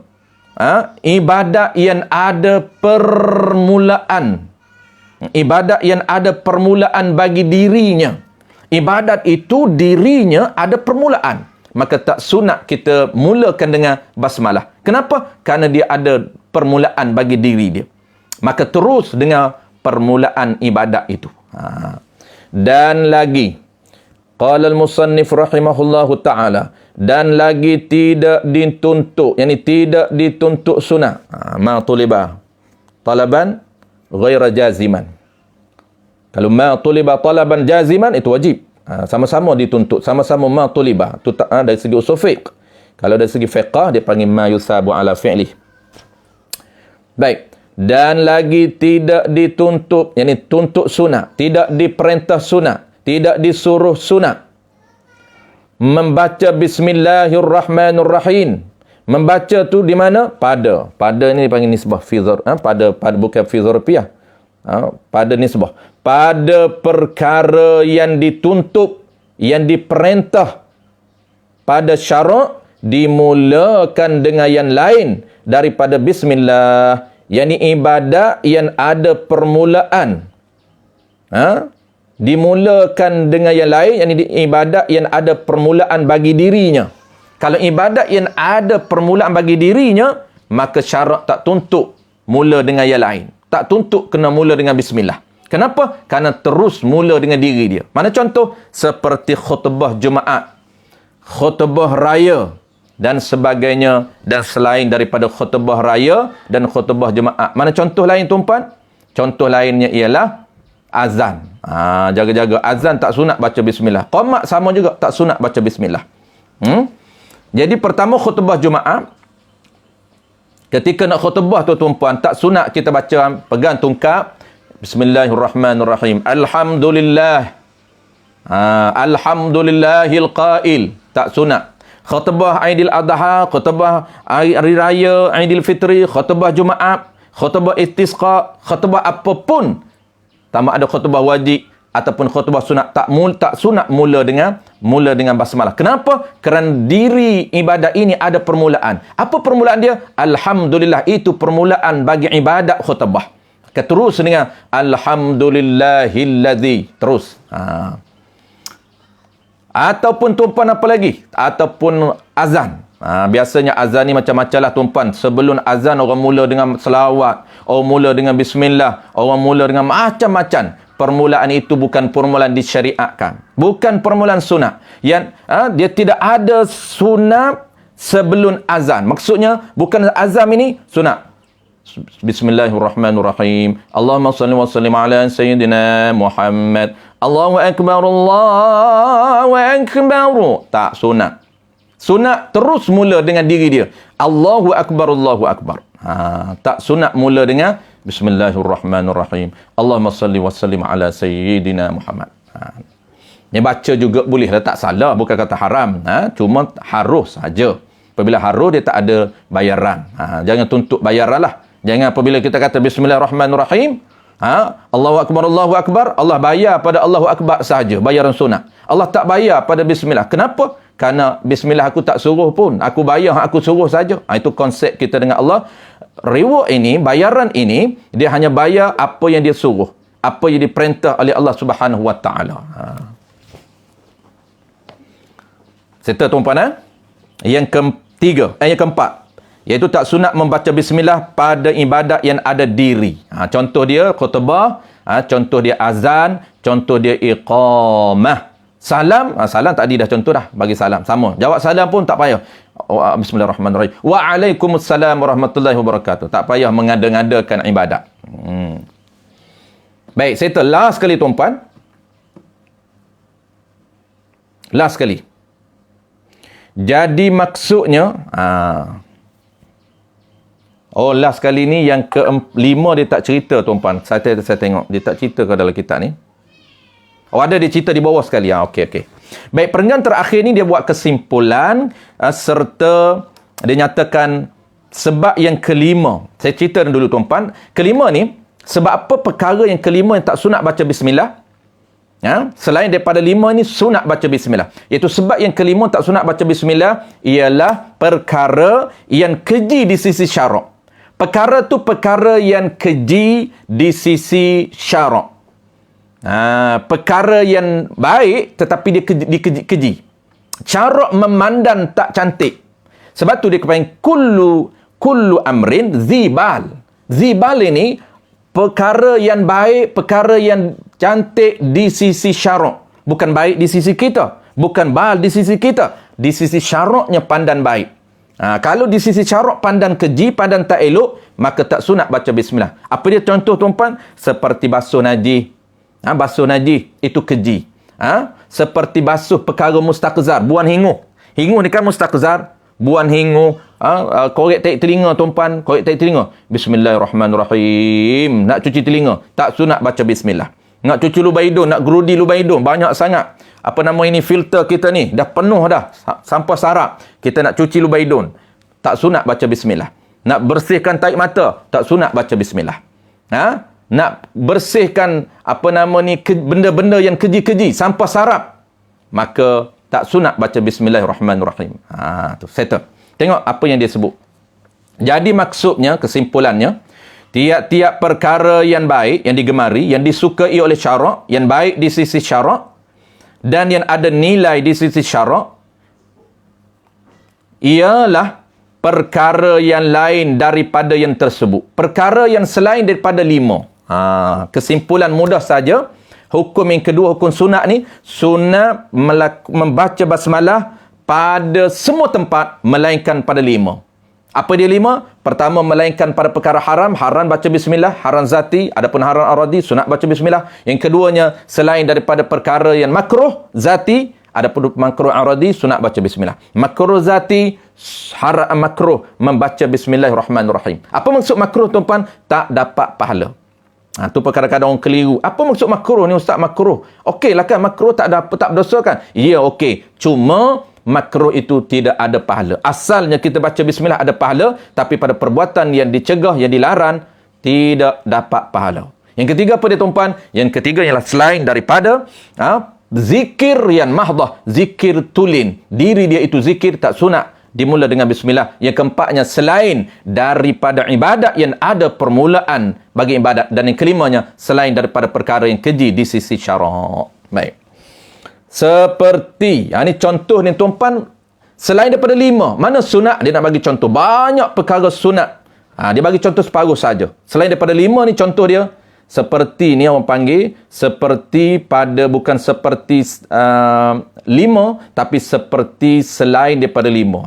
ibadat yang ada permulaan. Ibadat yang ada permulaan bagi dirinya. Ibadat itu dirinya ada permulaan. Maka tak sunat kita mulakan dengan basmalah. Kenapa? Kerana dia ada permulaan bagi diri dia. Maka terus dengan permulaan ibadat itu. Dan lagi, qala al-musannif rahimahullahu ta'ala, dan lagi tidak dituntut, yakni tidak dituntut sunat. Ma tuliba talaban ghaira jaziman. Kalau ma tuliba talaban jaziman, itu wajib. Sama-sama dituntut, sama-sama ma tuliba. Itu dari segi usul fiqh. Kalau dari segi fiqh, dia panggil ma yusabu ala fi'lih. Baik. Dan lagi tidak dituntut, yakni tuntut sunat, tidak diperintah sunat, tidak disuruh sunat membaca bismillahirrahmanirrahim. Membaca tu di mana? Pada ni dipanggil nisbah fizar, pada bukan fizarpiyah. Pada nisbah. Pada perkara yang dituntut, yang diperintah pada syarak, dimulakan dengan yang lain daripada bismillah, yakni ibadat yang ada permulaan. Dimulakan dengan yang lain, yakni ibadat yang ada permulaan bagi dirinya. Kalau ibadat yang ada permulaan bagi dirinya, maka syarak tak tuntut mula dengan yang lain. Tak tuntut kena mula dengan bismillah. Kenapa? Kerana terus mula dengan diri dia. Mana contoh? Seperti khutbah Jumaat, khutbah raya dan sebagainya, dan selain daripada khutbah raya dan khutbah Jumaat. Mana contoh lain tuan-puan? Contoh lainnya ialah azan. Jaga-jaga azan tak sunat baca bismillah. Qamat sama juga tak sunat baca bismillah. Jadi pertama khutbah Jumaat, ketika nak khutbah tu tuan-puan, tak sunat kita baca pegang tungkap bismillahirrahmanirrahim. Alhamdulillah. Alhamdulillahil qail. Tak sunat. Khutbah Aidil Adha, khutbah Hari Raya Aidil Fitri, khutbah Jumaat, khutbah istisqa, khutbah apapun, tak ada khutbah wajib ataupun khutbah sunat, tak sunat mula dengan basmalah. Kenapa? Kerana diri ibadat ini ada permulaan. Apa permulaan dia? Alhamdulillah, itu permulaan bagi ibadat khutbah. Terus dengan alhamdulillahilladzi, terus. Ataupun tuan-puan apa lagi? Ataupun azan. Biasanya azan ni macam-macam lah tuan-puan. Sebelum azan orang mula dengan selawat, orang mula dengan bismillah, orang mula dengan macam-macam. Permulaan itu bukan permulaan disyariatkan. Bukan permulaan sunat. Yang dia tidak ada sunat sebelum azan. Maksudnya bukan azan ini sunat. Bismillahirrahmanirrahim. Allahumma salli wa sallim ala sayyidina Muhammad. Allahu akbar, Allahu akbar. Tak sunat. Sunat terus mula dengan diri dia. Allahu akbar, Allahu akbar. Tak sunat mula dengan Bismillahirrahmanirrahim. Allahumma salli wa sallim ala sayyidina Muhammad. Ni baca juga boleh lah, tak salah, bukan kata haram. Cuma harus saja. Apabila harus, dia tak ada bayaran. Jangan tuntut bayaran lah. Jangan apabila kita kata Bismillahirrahmanirrahim, Allahu akbar, Allahu akbar, Allah bayar pada Allahu akbar sahaja, bayaran sunat. Allah tak bayar pada bismillah. Kenapa? Kerana bismillah aku tak suruh pun, aku bayar, aku suruh saja. Itu konsep kita dengan Allah. Reward ini, bayaran ini, dia hanya bayar apa yang dia suruh, apa yang diperintah oleh Allah Subhanahu Wa Taala. Serta tuan-puan, yang keempat, iaitu tak sunat membaca bismillah pada ibadat yang ada diri. Contoh dia khutbah, contoh dia azan, contoh dia iqamah. Salam, salam tadi dah contoh dah, bagi salam sama. Jawab salam pun tak payah. Bismillahirrahmanirrahim. Waalaikumsalam warahmatullahi wabarakatuh. Tak payah mengada-ngadakan ibadat. Baik, settle. Last sekali tuan-puan. Last sekali. Jadi maksudnya, last kali ni yang ke-5 dia tak cerita tuan-puan. Saya tengok dia tak cerita ke dalam kitab ni. Ada dia cerita di bawah sekali. Okey. Baik, perenggan terakhir ni dia buat kesimpulan serta dia nyatakan sebab yang kelima. Saya cerita dulu tuan-puan. Kelima ni, sebab apa perkara yang kelima yang tak sunat baca bismillah? Selain daripada 5 ni sunat baca bismillah. Iaitu sebab yang kelima tak sunat baca bismillah ialah perkara yang keji di sisi syarak. Perkara tu perkara yang keji di sisi syarak. Perkara yang baik tetapi dia keji. Cara memandang tak cantik. Sebab tu dia panggil kullu amrin zibal. Zibal ini perkara yang baik, perkara yang cantik di sisi syarak. Bukan baik di sisi kita, bukan bal di sisi kita. Di sisi syaraknya pandan baik. Kalau di sisi syarak pandan keji, pandan tak elok, maka tak sunat baca bismillah. Apa dia contoh tuan-puan? Seperti basuh najis. Basuh najis itu keji. Seperti basuh perkara mustaqzar, buan hingu. Hingu ni kan mustaqzar. Buan hingu, korek taik telinga tuan-puan, korek taik telinga. Bismillahirrahmanirrahim. Nak cuci telinga, tak sunat baca bismillah. Nak cuci lubang hidung, nak gerudi lubang hidung, banyak sangat. Apa nama ini, filter kita ni dah penuh dah sampai sarap. Kita nak cuci lubang hidung, tak sunat baca bismillah. Nak bersihkan taik mata, tak sunat baca bismillah. Nak bersihkan apa nama ni benda-benda yang keji-keji sampai sarap, maka tak sunat baca bismillahirrahmanirrahim. Tu settle. Tengok apa yang dia sebut. Jadi maksudnya, kesimpulannya, tiap-tiap perkara yang baik, yang digemari, yang disukai oleh syarak, yang baik di sisi syarak dan yang ada nilai di sisi syarak, ialah perkara yang lain daripada yang tersebut. Perkara yang selain daripada 5. Kesimpulan mudah saja. Hukum yang kedua, hukum sunat ni, sunat membaca basmalah pada semua tempat melainkan pada 5. Apa dia 5? Pertama, melainkan pada perkara haram, haram baca bismillah, haram zati, adapun haram aradi, sunat baca bismillah. Yang keduanya, selain daripada perkara yang makruh zati, adapun makruh aradi, sunat baca bismillah. Makruh zati, haram makruh membaca bismillahirrahmanirrahim. Apa maksud makruh tuan-tuan? Tak dapat pahala. Tu kadang-kadang orang keliru. Apa maksud makruh ni ustaz? Makruh. Okey lah kan, makruh tak berdosa kan? Ya, okey. Cuma makruh itu tidak ada pahala. Asalnya kita baca bismillah ada pahala, tapi pada perbuatan yang dicegah, yang dilarang, tidak dapat pahala. Yang ketiga apa dia tuan-puan? Yang ketiga ialah selain daripada zikir yang mahdah, zikir tulin. Diri dia itu zikir tak sunat dimula dengan bismillah. Yang keempatnya, selain daripada ibadat yang ada permulaan bagi ibadat. Dan yang kelimanya, selain daripada perkara yang keji di sisi syarak. Baik. Seperti, ini contoh ni tuan-puan, selain daripada 5, mana sunat? Dia nak bagi contoh. Banyak perkara sunat. Dia bagi contoh separuh saja. Selain daripada 5 ni contoh dia, seperti ni orang panggil, seperti pada, bukan seperti 5, tapi seperti selain daripada 5.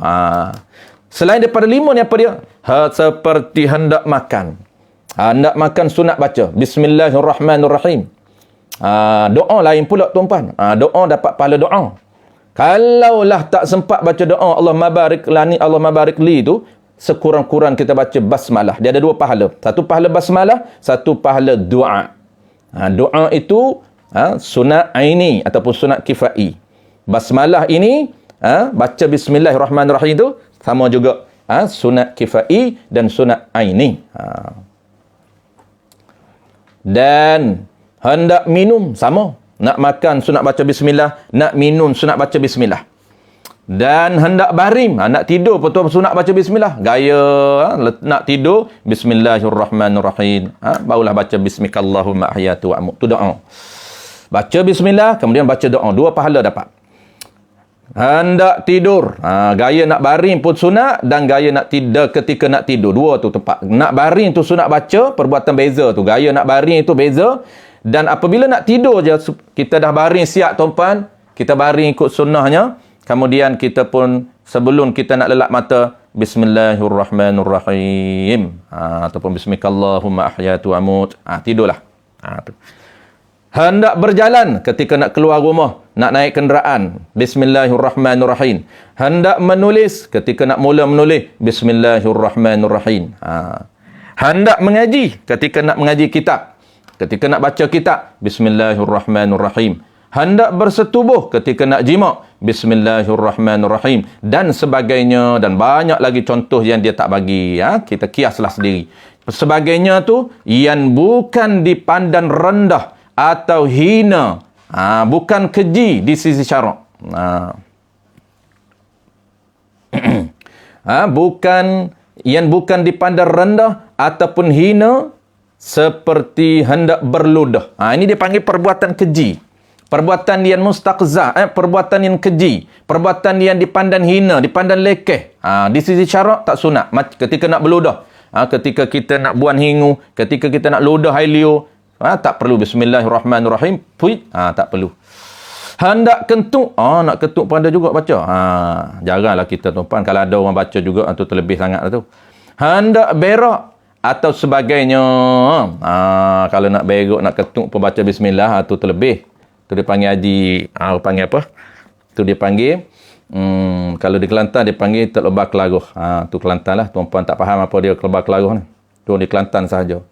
Selain daripada 5 ni apa dia? Seperti hendak makan. Hendak makan sunat baca Bismillahirrahmanirrahim. Doa lain pula tuan-puan. Doa dapat pahala doa. Kalaulah tak sempat baca doa Allahumma barik lani, Allahumma barik li tu, sekurang-kurang kita baca basmalah. Dia ada 2 pahala. Satu pahala basmalah, satu pahala doa. Doa itu sunat aini ataupun sunat kifai. Basmalah ini baca bismillahirrahmanirrahim itu sama juga sunat kifai dan sunat aini. Dan hendak minum sama. Nak makan sunat baca bismillah, nak minum sunat baca bismillah. Dan hendak baring, nak tidur betul sunat baca bismillah. Gaya nak tidur bismillahirrahmanirrahim. Barulah baca bismikallahumma ahyatu wa amut. Tu doa. Baca bismillah, kemudian baca doa. 2 pahala dapat. Hendak tidur, gaya nak baring pun sunat, dan gaya nak tidur ketika nak tidur. 2 tu tepat. Nak baring tu sunat baca, perbuatan beza tu. Gaya nak baring itu beza. Dan apabila nak tidur je, kita dah baring siap tuan-puan, kita baring ikut sunnahnya. Kemudian kita pun sebelum kita nak lelap mata, Bismillahirrahmanirrahim. Ataupun Bismikallahumma ahyatu amut. Tidurlah. Tu. Hendak berjalan ketika nak keluar rumah, nak naik kenderaan, Bismillahirrahmanirrahim. Hendak menulis ketika nak mula menulis, Bismillahirrahmanirrahim. Hendak mengaji ketika nak mengaji kitab, ketika nak baca kitab, Bismillahirrahmanirrahim. Hendak bersetubuh ketika nak jima', Bismillahirrahmanirrahim, dan sebagainya, dan banyak lagi contoh yang dia tak bagi. Kita kiaslah sendiri. Sebagainya tu yang bukan dipandang rendah atau hina, bukan keji di sisi syarak. Bukan dipandang rendah ataupun hina seperti hendak berludah. Ini dia panggil perbuatan keji. Perbuatan yang mustaqzah, perbuatan yang keji, perbuatan yang dipandang hina, dipandang lekeh. Di sisi syarak tak sunat. Ketika nak berludah, ketika kita nak buang hingu, ketika kita nak ludah air liur, tak perlu Bismillahirrahmanirrahim. Tak perlu. Hendak kentuk, nak kentuk pun ada juga baca. Jaranglah kita tuan, kalau ada orang baca juga tu terlebih sangat tu. Hendak berak atau sebagainya. Kalau nak berak, nak kentuk pun baca bismillah, tu terlebih. Tu dia panggil haji, panggil apa? Tu dia panggil, kalau di Kelantan dia panggil terlebar kelaruh. Tu Kelantan lah. Tuan-puan tak faham apa dia terlebar kelaruh ni. Tu di Kelantan sahaja.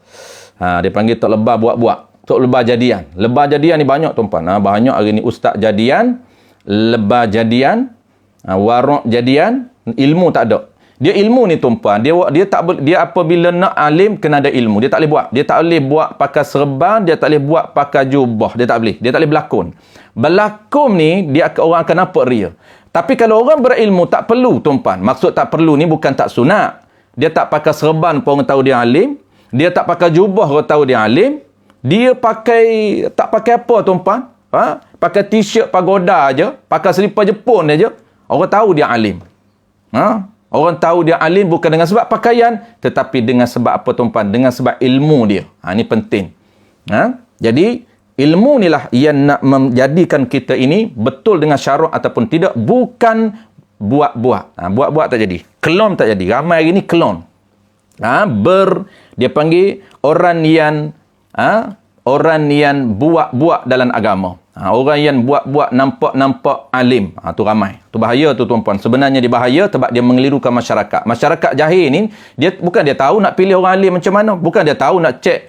Dia panggil terlebar buat-buat. Terlebar jadian. Lebar jadian ni banyak tuan-puan. Banyak hari ni ustaz jadian, lebar jadian, warak jadian, ilmu tak ada. Dia ilmu ni tuan-puan, dia apabila nak alim kena ada ilmu. Dia tak boleh buat. Dia tak boleh buat pakai serban, dia tak boleh buat pakai jubah. Dia tak boleh. Dia tak boleh berlakon. Berlakon ni orang akan nampak ria. Tapi kalau orang berilmu tak perlu tuan-puan. Maksud tak perlu ni bukan tak sunat. Dia tak pakai serban pun orang tahu dia alim. Dia tak pakai jubah orang tahu dia alim. Dia tak pakai apa tuan-puan? Pakai t-shirt pagoda aja, pakai selipar Jepun aja. Orang tahu dia alim. Orang tahu dia alim bukan dengan sebab pakaian, tetapi dengan sebab apa tuan-puan? Dengan sebab ilmu dia. Ini penting. Jadi, ilmu inilah yang nak menjadikan kita ini betul dengan syarak ataupun tidak. Bukan buat-buat. Buat-buat tak jadi. Kelon tak jadi. Ramai hari ni kelon. Dia panggil orang yang buat-buat dalam agama. Orang yang buat-buat nampak alim. Tu ramai. Tu bahaya tu tuan-puan. Sebenarnya dia bahaya sebab dia mengelirukan masyarakat. Masyarakat jahil ni, bukan dia tahu nak pilih orang alim macam mana. Bukan dia tahu nak cek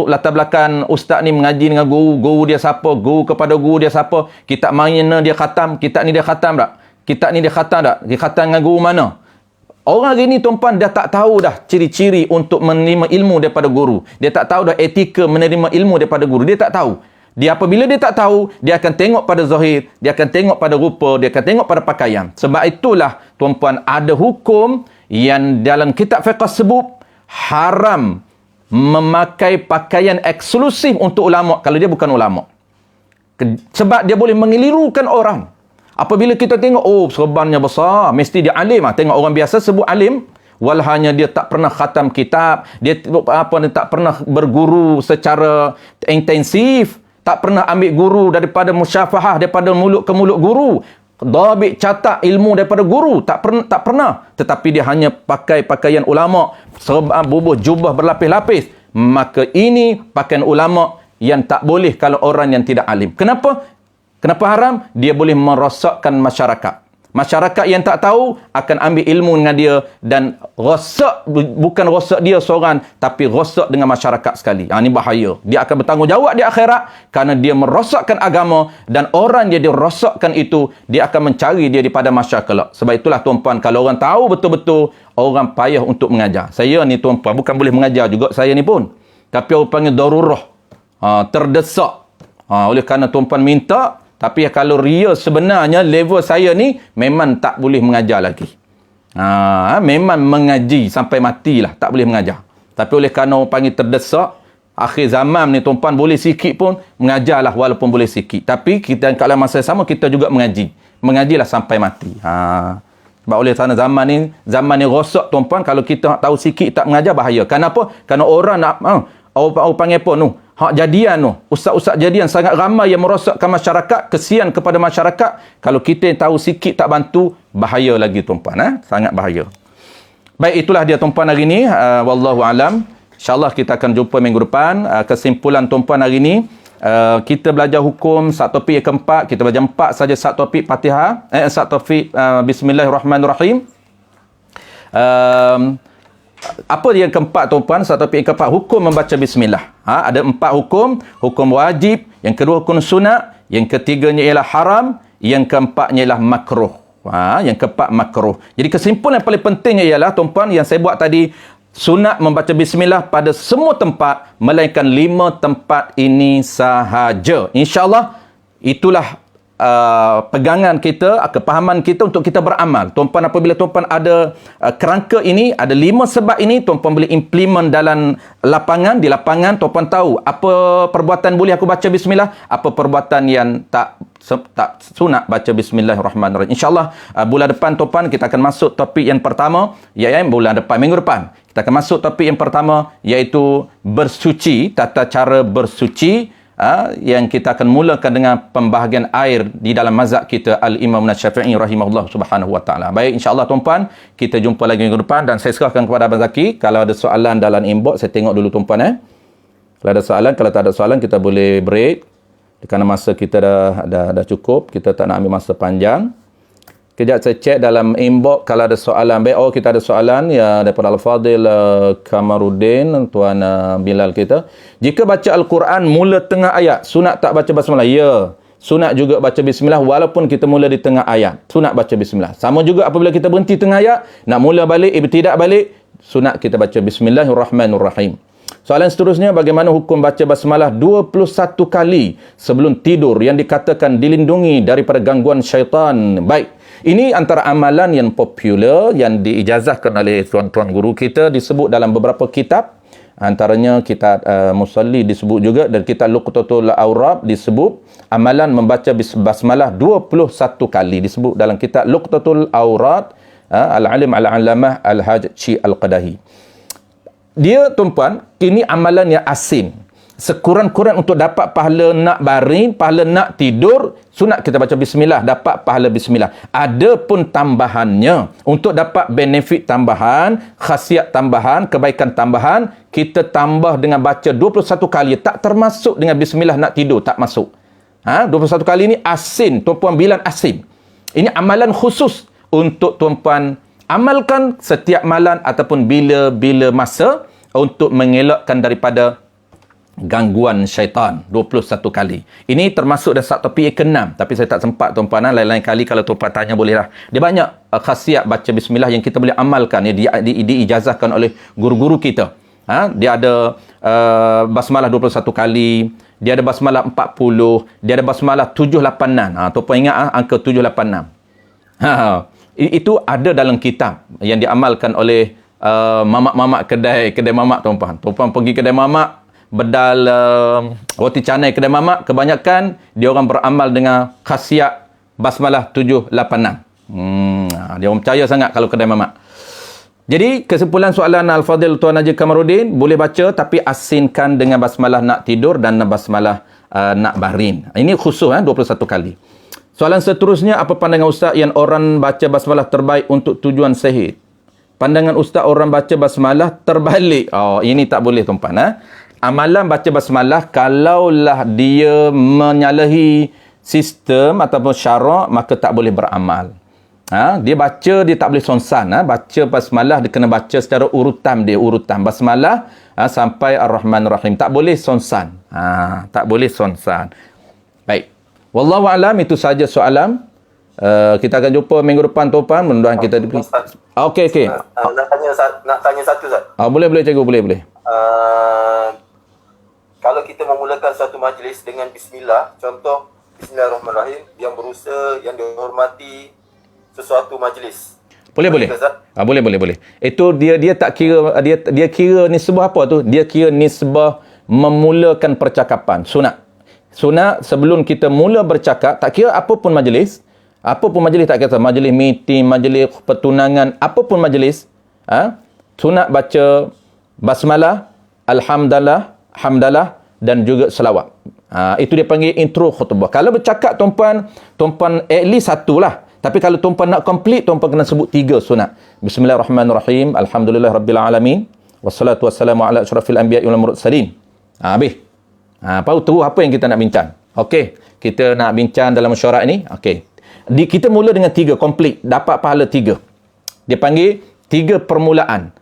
latar belakang ustaz ni mengaji dengan guru dia siapa, guru kepada guru dia siapa, kitab mana dia khatam, kitab ni dia khatam tak? Kitab ni dia khatam tak? Dia khatam dengan guru mana? Orang hari ni tuan-puan dah tak tahu dah ciri-ciri untuk menerima ilmu daripada guru. Dia tak tahu dah etika menerima ilmu daripada guru. Dia tak tahu. Apabila dia tak tahu, dia akan tengok pada zahir, dia akan tengok pada rupa, dia akan tengok pada pakaian. Sebab itulah tuan-puan ada hukum yang dalam kitab fiqh sebut haram memakai pakaian eksklusif untuk ulama kalau dia bukan ulama. Sebab dia boleh mengelirukan orang. Apabila kita tengok, serbannya besar, mesti dia alim. Tengok orang biasa sebut alim, walhanya dia tak pernah khatam kitab, dia tak pernah berguru secara intensif, tak pernah ambil guru daripada musyafahah, daripada mulut ke mulut guru, dhabit catat ilmu daripada guru, tak pernah. Tetapi dia hanya pakai pakaian ulama, serban bubuh jubah berlapis-lapis. Maka ini pakaian ulama yang tak boleh kalau orang yang tidak alim. Kenapa haram? Dia boleh merosakkan masyarakat. Masyarakat yang tak tahu akan ambil ilmu dengan dia dan bukan rosak dia seorang, tapi rosak dengan masyarakat sekali. Ini bahaya. Dia akan bertanggungjawab di akhirat kerana dia merosakkan agama, dan orang yang dia rosakkan itu, dia akan mencari dia daripada masyarakat. Sebab itulah tuan-puan, kalau orang tahu betul-betul, orang payah untuk mengajar. Saya ni tuan-puan, bukan boleh mengajar juga saya ni pun. Tapi orang panggil darurah. Terdesak. Oleh kerana tuan-puan minta. Tapi kalau ria sebenarnya level saya ni memang tak boleh mengajar lagi. Memang mengaji sampai matilah, tak boleh mengajar. Tapi oleh kerana orang panggil terdesak, akhir zaman ni tuan-puan boleh sikit pun mengajarlah walaupun boleh sikit. Tapi kita kalau masa sama kita juga mengaji. Mengajilah sampai mati. Sebab oleh kerana zaman ni rosak tuan-puan, kalau kita tahu sikit tak mengajar bahaya. Kenapa? Kerana orang nak orang panggil apa Hak jadian tu, ustaz-ustaz jadian sangat ramai yang merosakkan masyarakat, kesian kepada masyarakat. Kalau kita yang tahu sikit tak bantu, bahaya lagi tuan-puan, sangat bahaya. Baik, itulah dia tuan-puan hari ni. Wallahu alam. InsyaAllah kita akan jumpa minggu depan. Kesimpulan tuan-puan hari ni, kita belajar hukum satu topik yang keempat. Kita belajar 4 saja satu topik Fatihah. Satu topik Bismillahirrahmanirrahim. Apa yang keempat tuan-puan? Satu topik yang keempat, hukum membaca bismillah. Ada 4 hukum. Hukum wajib, yang kedua hukum sunat, yang ketiganya ialah haram, yang keempatnya ialah makruh. Yang keempat makruh. Jadi kesimpulan yang paling pentingnya ialah tuan-puan yang saya buat tadi, sunat membaca bismillah pada semua tempat melainkan 5 tempat ini sahaja. InsyaAllah itulah pegangan kita, kepahaman kita untuk kita beramal. Tuan-puan, apabila tuan-puan ada kerangka ini, ada 5 sebab ini, tuan-puan boleh implement dalam lapangan. Di lapangan tuan-puan tahu apa perbuatan boleh aku baca bismillah, apa perbuatan yang tak sunat baca bismillahirrahmanirrahim. InsyaAllah bulan depan tuan-puan kita akan masuk topik yang pertama, iaitu bulan depan, minggu depan kita akan masuk topik yang pertama, iaitu bersuci, tata cara bersuci. Yang kita akan mulakan dengan pembahagian air di dalam mazhab kita Al-Imam Syafi'i rahimahullah subhanahu wa ta'ala. Baik, insyaAllah tuan-puan, kita jumpa lagi minggu depan dan saya serahkan kepada Abang Zaki. Kalau ada soalan dalam inbox, saya tengok dulu tuan-puan. Kalau ada soalan, kalau tak ada soalan, kita boleh break. Kerana masa kita dah cukup, kita tak nak ambil masa panjang. Kejap saya cek dalam inbox kalau ada soalan. Baik, kita ada soalan ya daripada Al-Fadil Kamaruddin, Tuan Bilal kita. Jika baca Al-Quran mula tengah ayat, sunat tak baca basmalah? Ya. Sunat juga baca bismillah walaupun kita mula di tengah ayat. Sunat baca bismillah. Sama juga apabila kita berhenti tengah ayat, nak mula balik, tidak balik, sunat kita baca Bismillahirrahmanirrahim. Soalan seterusnya, bagaimana hukum baca basmalah 21 kali sebelum tidur yang dikatakan dilindungi daripada gangguan syaitan? Baik. Ini antara amalan yang popular yang diijazahkan oleh tuan-tuan guru kita, disebut dalam beberapa kitab. Antaranya kitab Musalli disebut juga, dan kitab Luqtatul Awrab disebut amalan membaca basmalah 21 kali, disebut dalam kitab Luqtatul Awrab Al-Alim Al-Alamah Al-Hajji Al-Qadahi. Dia tuan-puan, ini amalan yang asin. Sekurang-kurang untuk dapat pahala nak baring, pahala nak tidur, sunat kita baca bismillah, dapat pahala bismillah. Ada pun tambahannya, untuk dapat benefit tambahan, khasiat tambahan, kebaikan tambahan, kita tambah dengan baca 21 kali, tak termasuk dengan bismillah nak tidur, tak masuk. 21 kali ni asin, tuan-puan, bilan asin. Ini amalan khusus untuk tuan-puan amalkan setiap malam ataupun bila-bila masa untuk mengelakkan daripada gangguan syaitan 21 kali. Ini termasuk dalam topik yang ke-6, tapi saya tak sempat tuan-puan. Lain-lain kali kalau tuan-puan tanya bolehlah. Dia banyak khasiat baca bismillah yang kita boleh amalkan, yang diijazahkan oleh guru-guru kita. Dia ada basmalah 21 kali, dia ada basmalah 40, dia ada basmalah 786. Tuan-puan ingat angka 786. Itu ada dalam kitab yang diamalkan oleh mamak-mamak kedai mamak tuan-puan. Tuan-puan pergi kedai mamak, bedal roti canai kedai mamak, kebanyakan dia orang beramal dengan khasiat basmalah 786. Dia orang percaya sangat kalau kedai mamak. Jadi kesimpulan soalan Al-Fadil Tuan Haji Kamaruddin, boleh baca tapi asinkan dengan basmalah nak tidur dan basmalah nak baring. Ini khusus 21 kali. Soalan seterusnya, apa pandangan Ustaz yang orang baca basmalah terbaik untuk tujuan sihir? Pandangan Ustaz orang baca basmalah terbalik. Ini tak boleh tuan-puan. Amalan baca basmalah kalaulah dia menyalahi sistem ataupun syarak, maka tak boleh beramal. Dia baca, dia tak boleh sonsan. Baca basmalah dia kena baca secara urutan dia, urutan basmalah sampai Ar-Rahman Ar-Rahim. Tak boleh sonsan. Tak boleh sonsan. Baik. Wallahu a'lam, itu saja soalan. Kita akan jumpa minggu depan tuan-puan. Mudah-mudahan kita diberi. Okey. Nak tanya satu Ustaz. Boleh cikgu, boleh. Kalau kita memulakan satu majlis dengan bismillah, contoh Bismillahirrahmanirrahim, yang berusaha, yang dihormati sesuatu majlis. Boleh. Boleh. Itu dia tak kira, dia kira nisbah apa tu? Dia kira nisbah memulakan percakapan. Sunat sebelum kita mula bercakap, tak kira apa pun majlis tak kira, majlis meeting, majlis pertunangan, apa pun majlis, sunat baca basmalah, alhamdulillah, dan juga selawat. Itu dia panggil intro khutbah. Kalau bercakap tuan-puan at least satu lah. Tapi kalau tuan-puan nak complete, tuan-puan kena sebut 3 sunat. Bismillahirrahmanirrahim. Alhamdulillahirabbil wassalatu wassalamu ala asyrafil anbiya'i wal mursalin. Habis. Tahu apa yang kita nak bincang. Okey, kita nak bincang dalam mesyuarat ni. Okey. Kita mula dengan 3 complete, dapat pahala 3. Dia panggil 3 permulaan.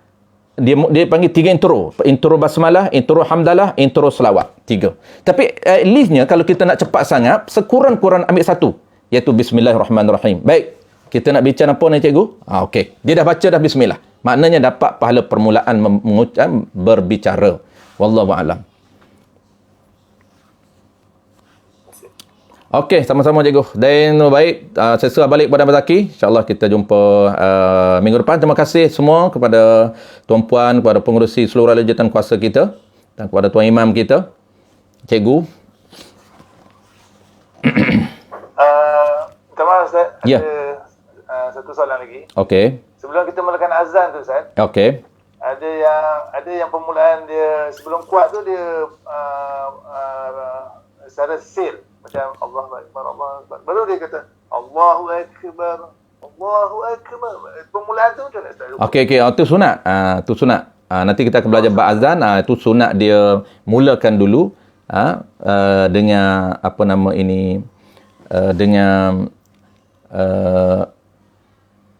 Dia panggil 3 intro. Intro basmalah, intro hamdalah, intro selawat. 3. Tapi at leastnya kalau kita nak cepat sangat, sekurang-kurang ambil 1. Iaitu bismillahirrahmanirrahim. Baik. Kita nak bincang apa ni cikgu? Okey. Dia dah baca dah bismillah. Maknanya dapat pahala permulaan mengucap berbicara. Wallahu a'lam. Okey, sama-sama cikgu. Dan baik, saya serah balik kepada Abang Zaki. InsyaAllah kita jumpa minggu depan. Terima kasih semua kepada tuan-puan, kepada pengerusi seluruh jawatan kuasa kita dan kepada tuan imam kita, cikgu. Minta maaf Ustaz. Ya. Ada satu soalan lagi. Okey. Sebelum kita mulakan azan tu Ustaz, Okey. ada yang permulaan dia sebelum kuat tu dia secara sir macam Allahu Akbar, Allahu Akbar. Baru dia kata Allahu Akbar, Allahu Akbar. Permulaan tu macam mana Ustaz? Okey. Tu sunat. Tu sunat. Nanti kita akan belajar bab azan. Itu sunat dia mulakan dulu dengan apa nama ini, dengan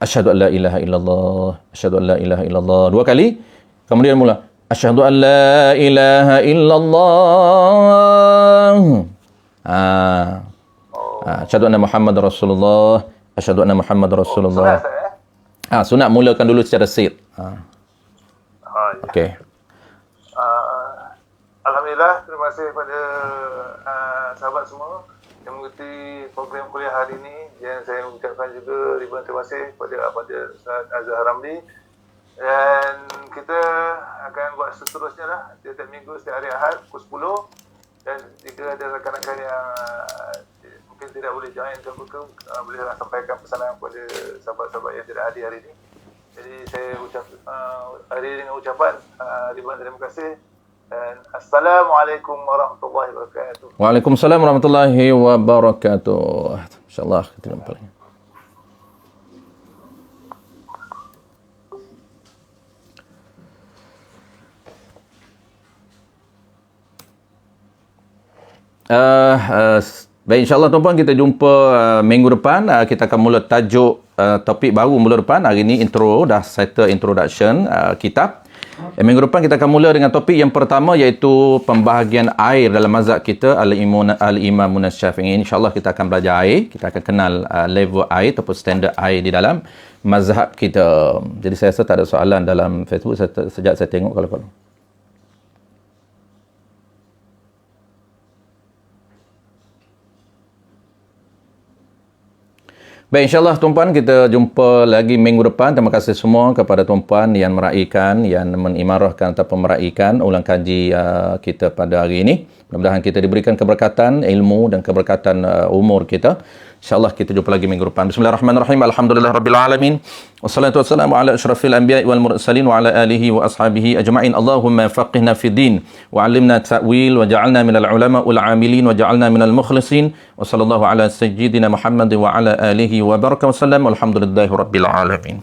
asyhadu an la ilaha illallah, asyhadu an la ilaha illallah 2 kali. Kemudian mula asyhadu an la ilaha illallah. Asyhadu anna Muhammad Rasulullah, asyhadu anna Muhammad Rasulullah. Sunat mulakan dulu secara sir. Ya. Okey. Alhamdulillah, terima kasih kepada sahabat semua yang mengikuti program kuliah hari ini. Dan saya mengucapkan juga ribuan terima kasih kepada Ustaz Azhar Ramli. Dan kita akan buat seterusnya lah, setiap minggu, setiap hari Ahad pukul 10. Dan jika ada rakan-rakan yang mungkin tidak boleh join ke bolehlah sampaikan pesanan kepada sahabat-sahabat yang tidak hadir hari ini. Jadi saya hari dengan ucapan ribuan terima kasih. Dan Assalamualaikum warahmatullahi wabarakatuh. Waalaikumsalam warahmatullahi wabarakatuh. InsyaAllah kita jumpa lagi. Baik, insyaAllah tuan-puan kita jumpa minggu depan. Kita akan mula tajuk topik baru mula depan. Hari ini intro, dah settle introduction kitab. Minggu depan kita akan mula dengan topik yang pertama, iaitu pembahagian air dalam mazhab kita Al-Imam Syafi'i. InsyaAllah kita akan belajar air. Kita akan kenal level air ataupun standard air di dalam mazhab kita. Jadi saya rasa tak ada soalan dalam Facebook sejak saya tengok kalau-kalau. Baik, insyaAllah tuan-puan kita jumpa lagi minggu depan. Terima kasih semua kepada tuan-puan yang meraihkan, yang mengimarahkan ataupun meraihkan ulang kaji kita pada hari ini. Mudah-mudahan kita diberikan keberkatan ilmu dan keberkatan umur kita. InsyaAllah kita jumpa lagi minggu depan. Bismillahirrahmanirrahim. Alhamdulillahirrabbilalamin. Wassalatu wassalamu ala asyrafil anbiya'i wal mursalin wa ala alihi wa ashabihi ajma'in. Allahumma faqihna fid din wa 'allimna ta'wil wa ja'alna minal ulama wal 'amilin wa ja'alna minal mukhlisin. Wa sallallahu ala sayyidina Muhammad wa ala alihi wa baraka wa sallam. Alhamdulillahirabbil alamin.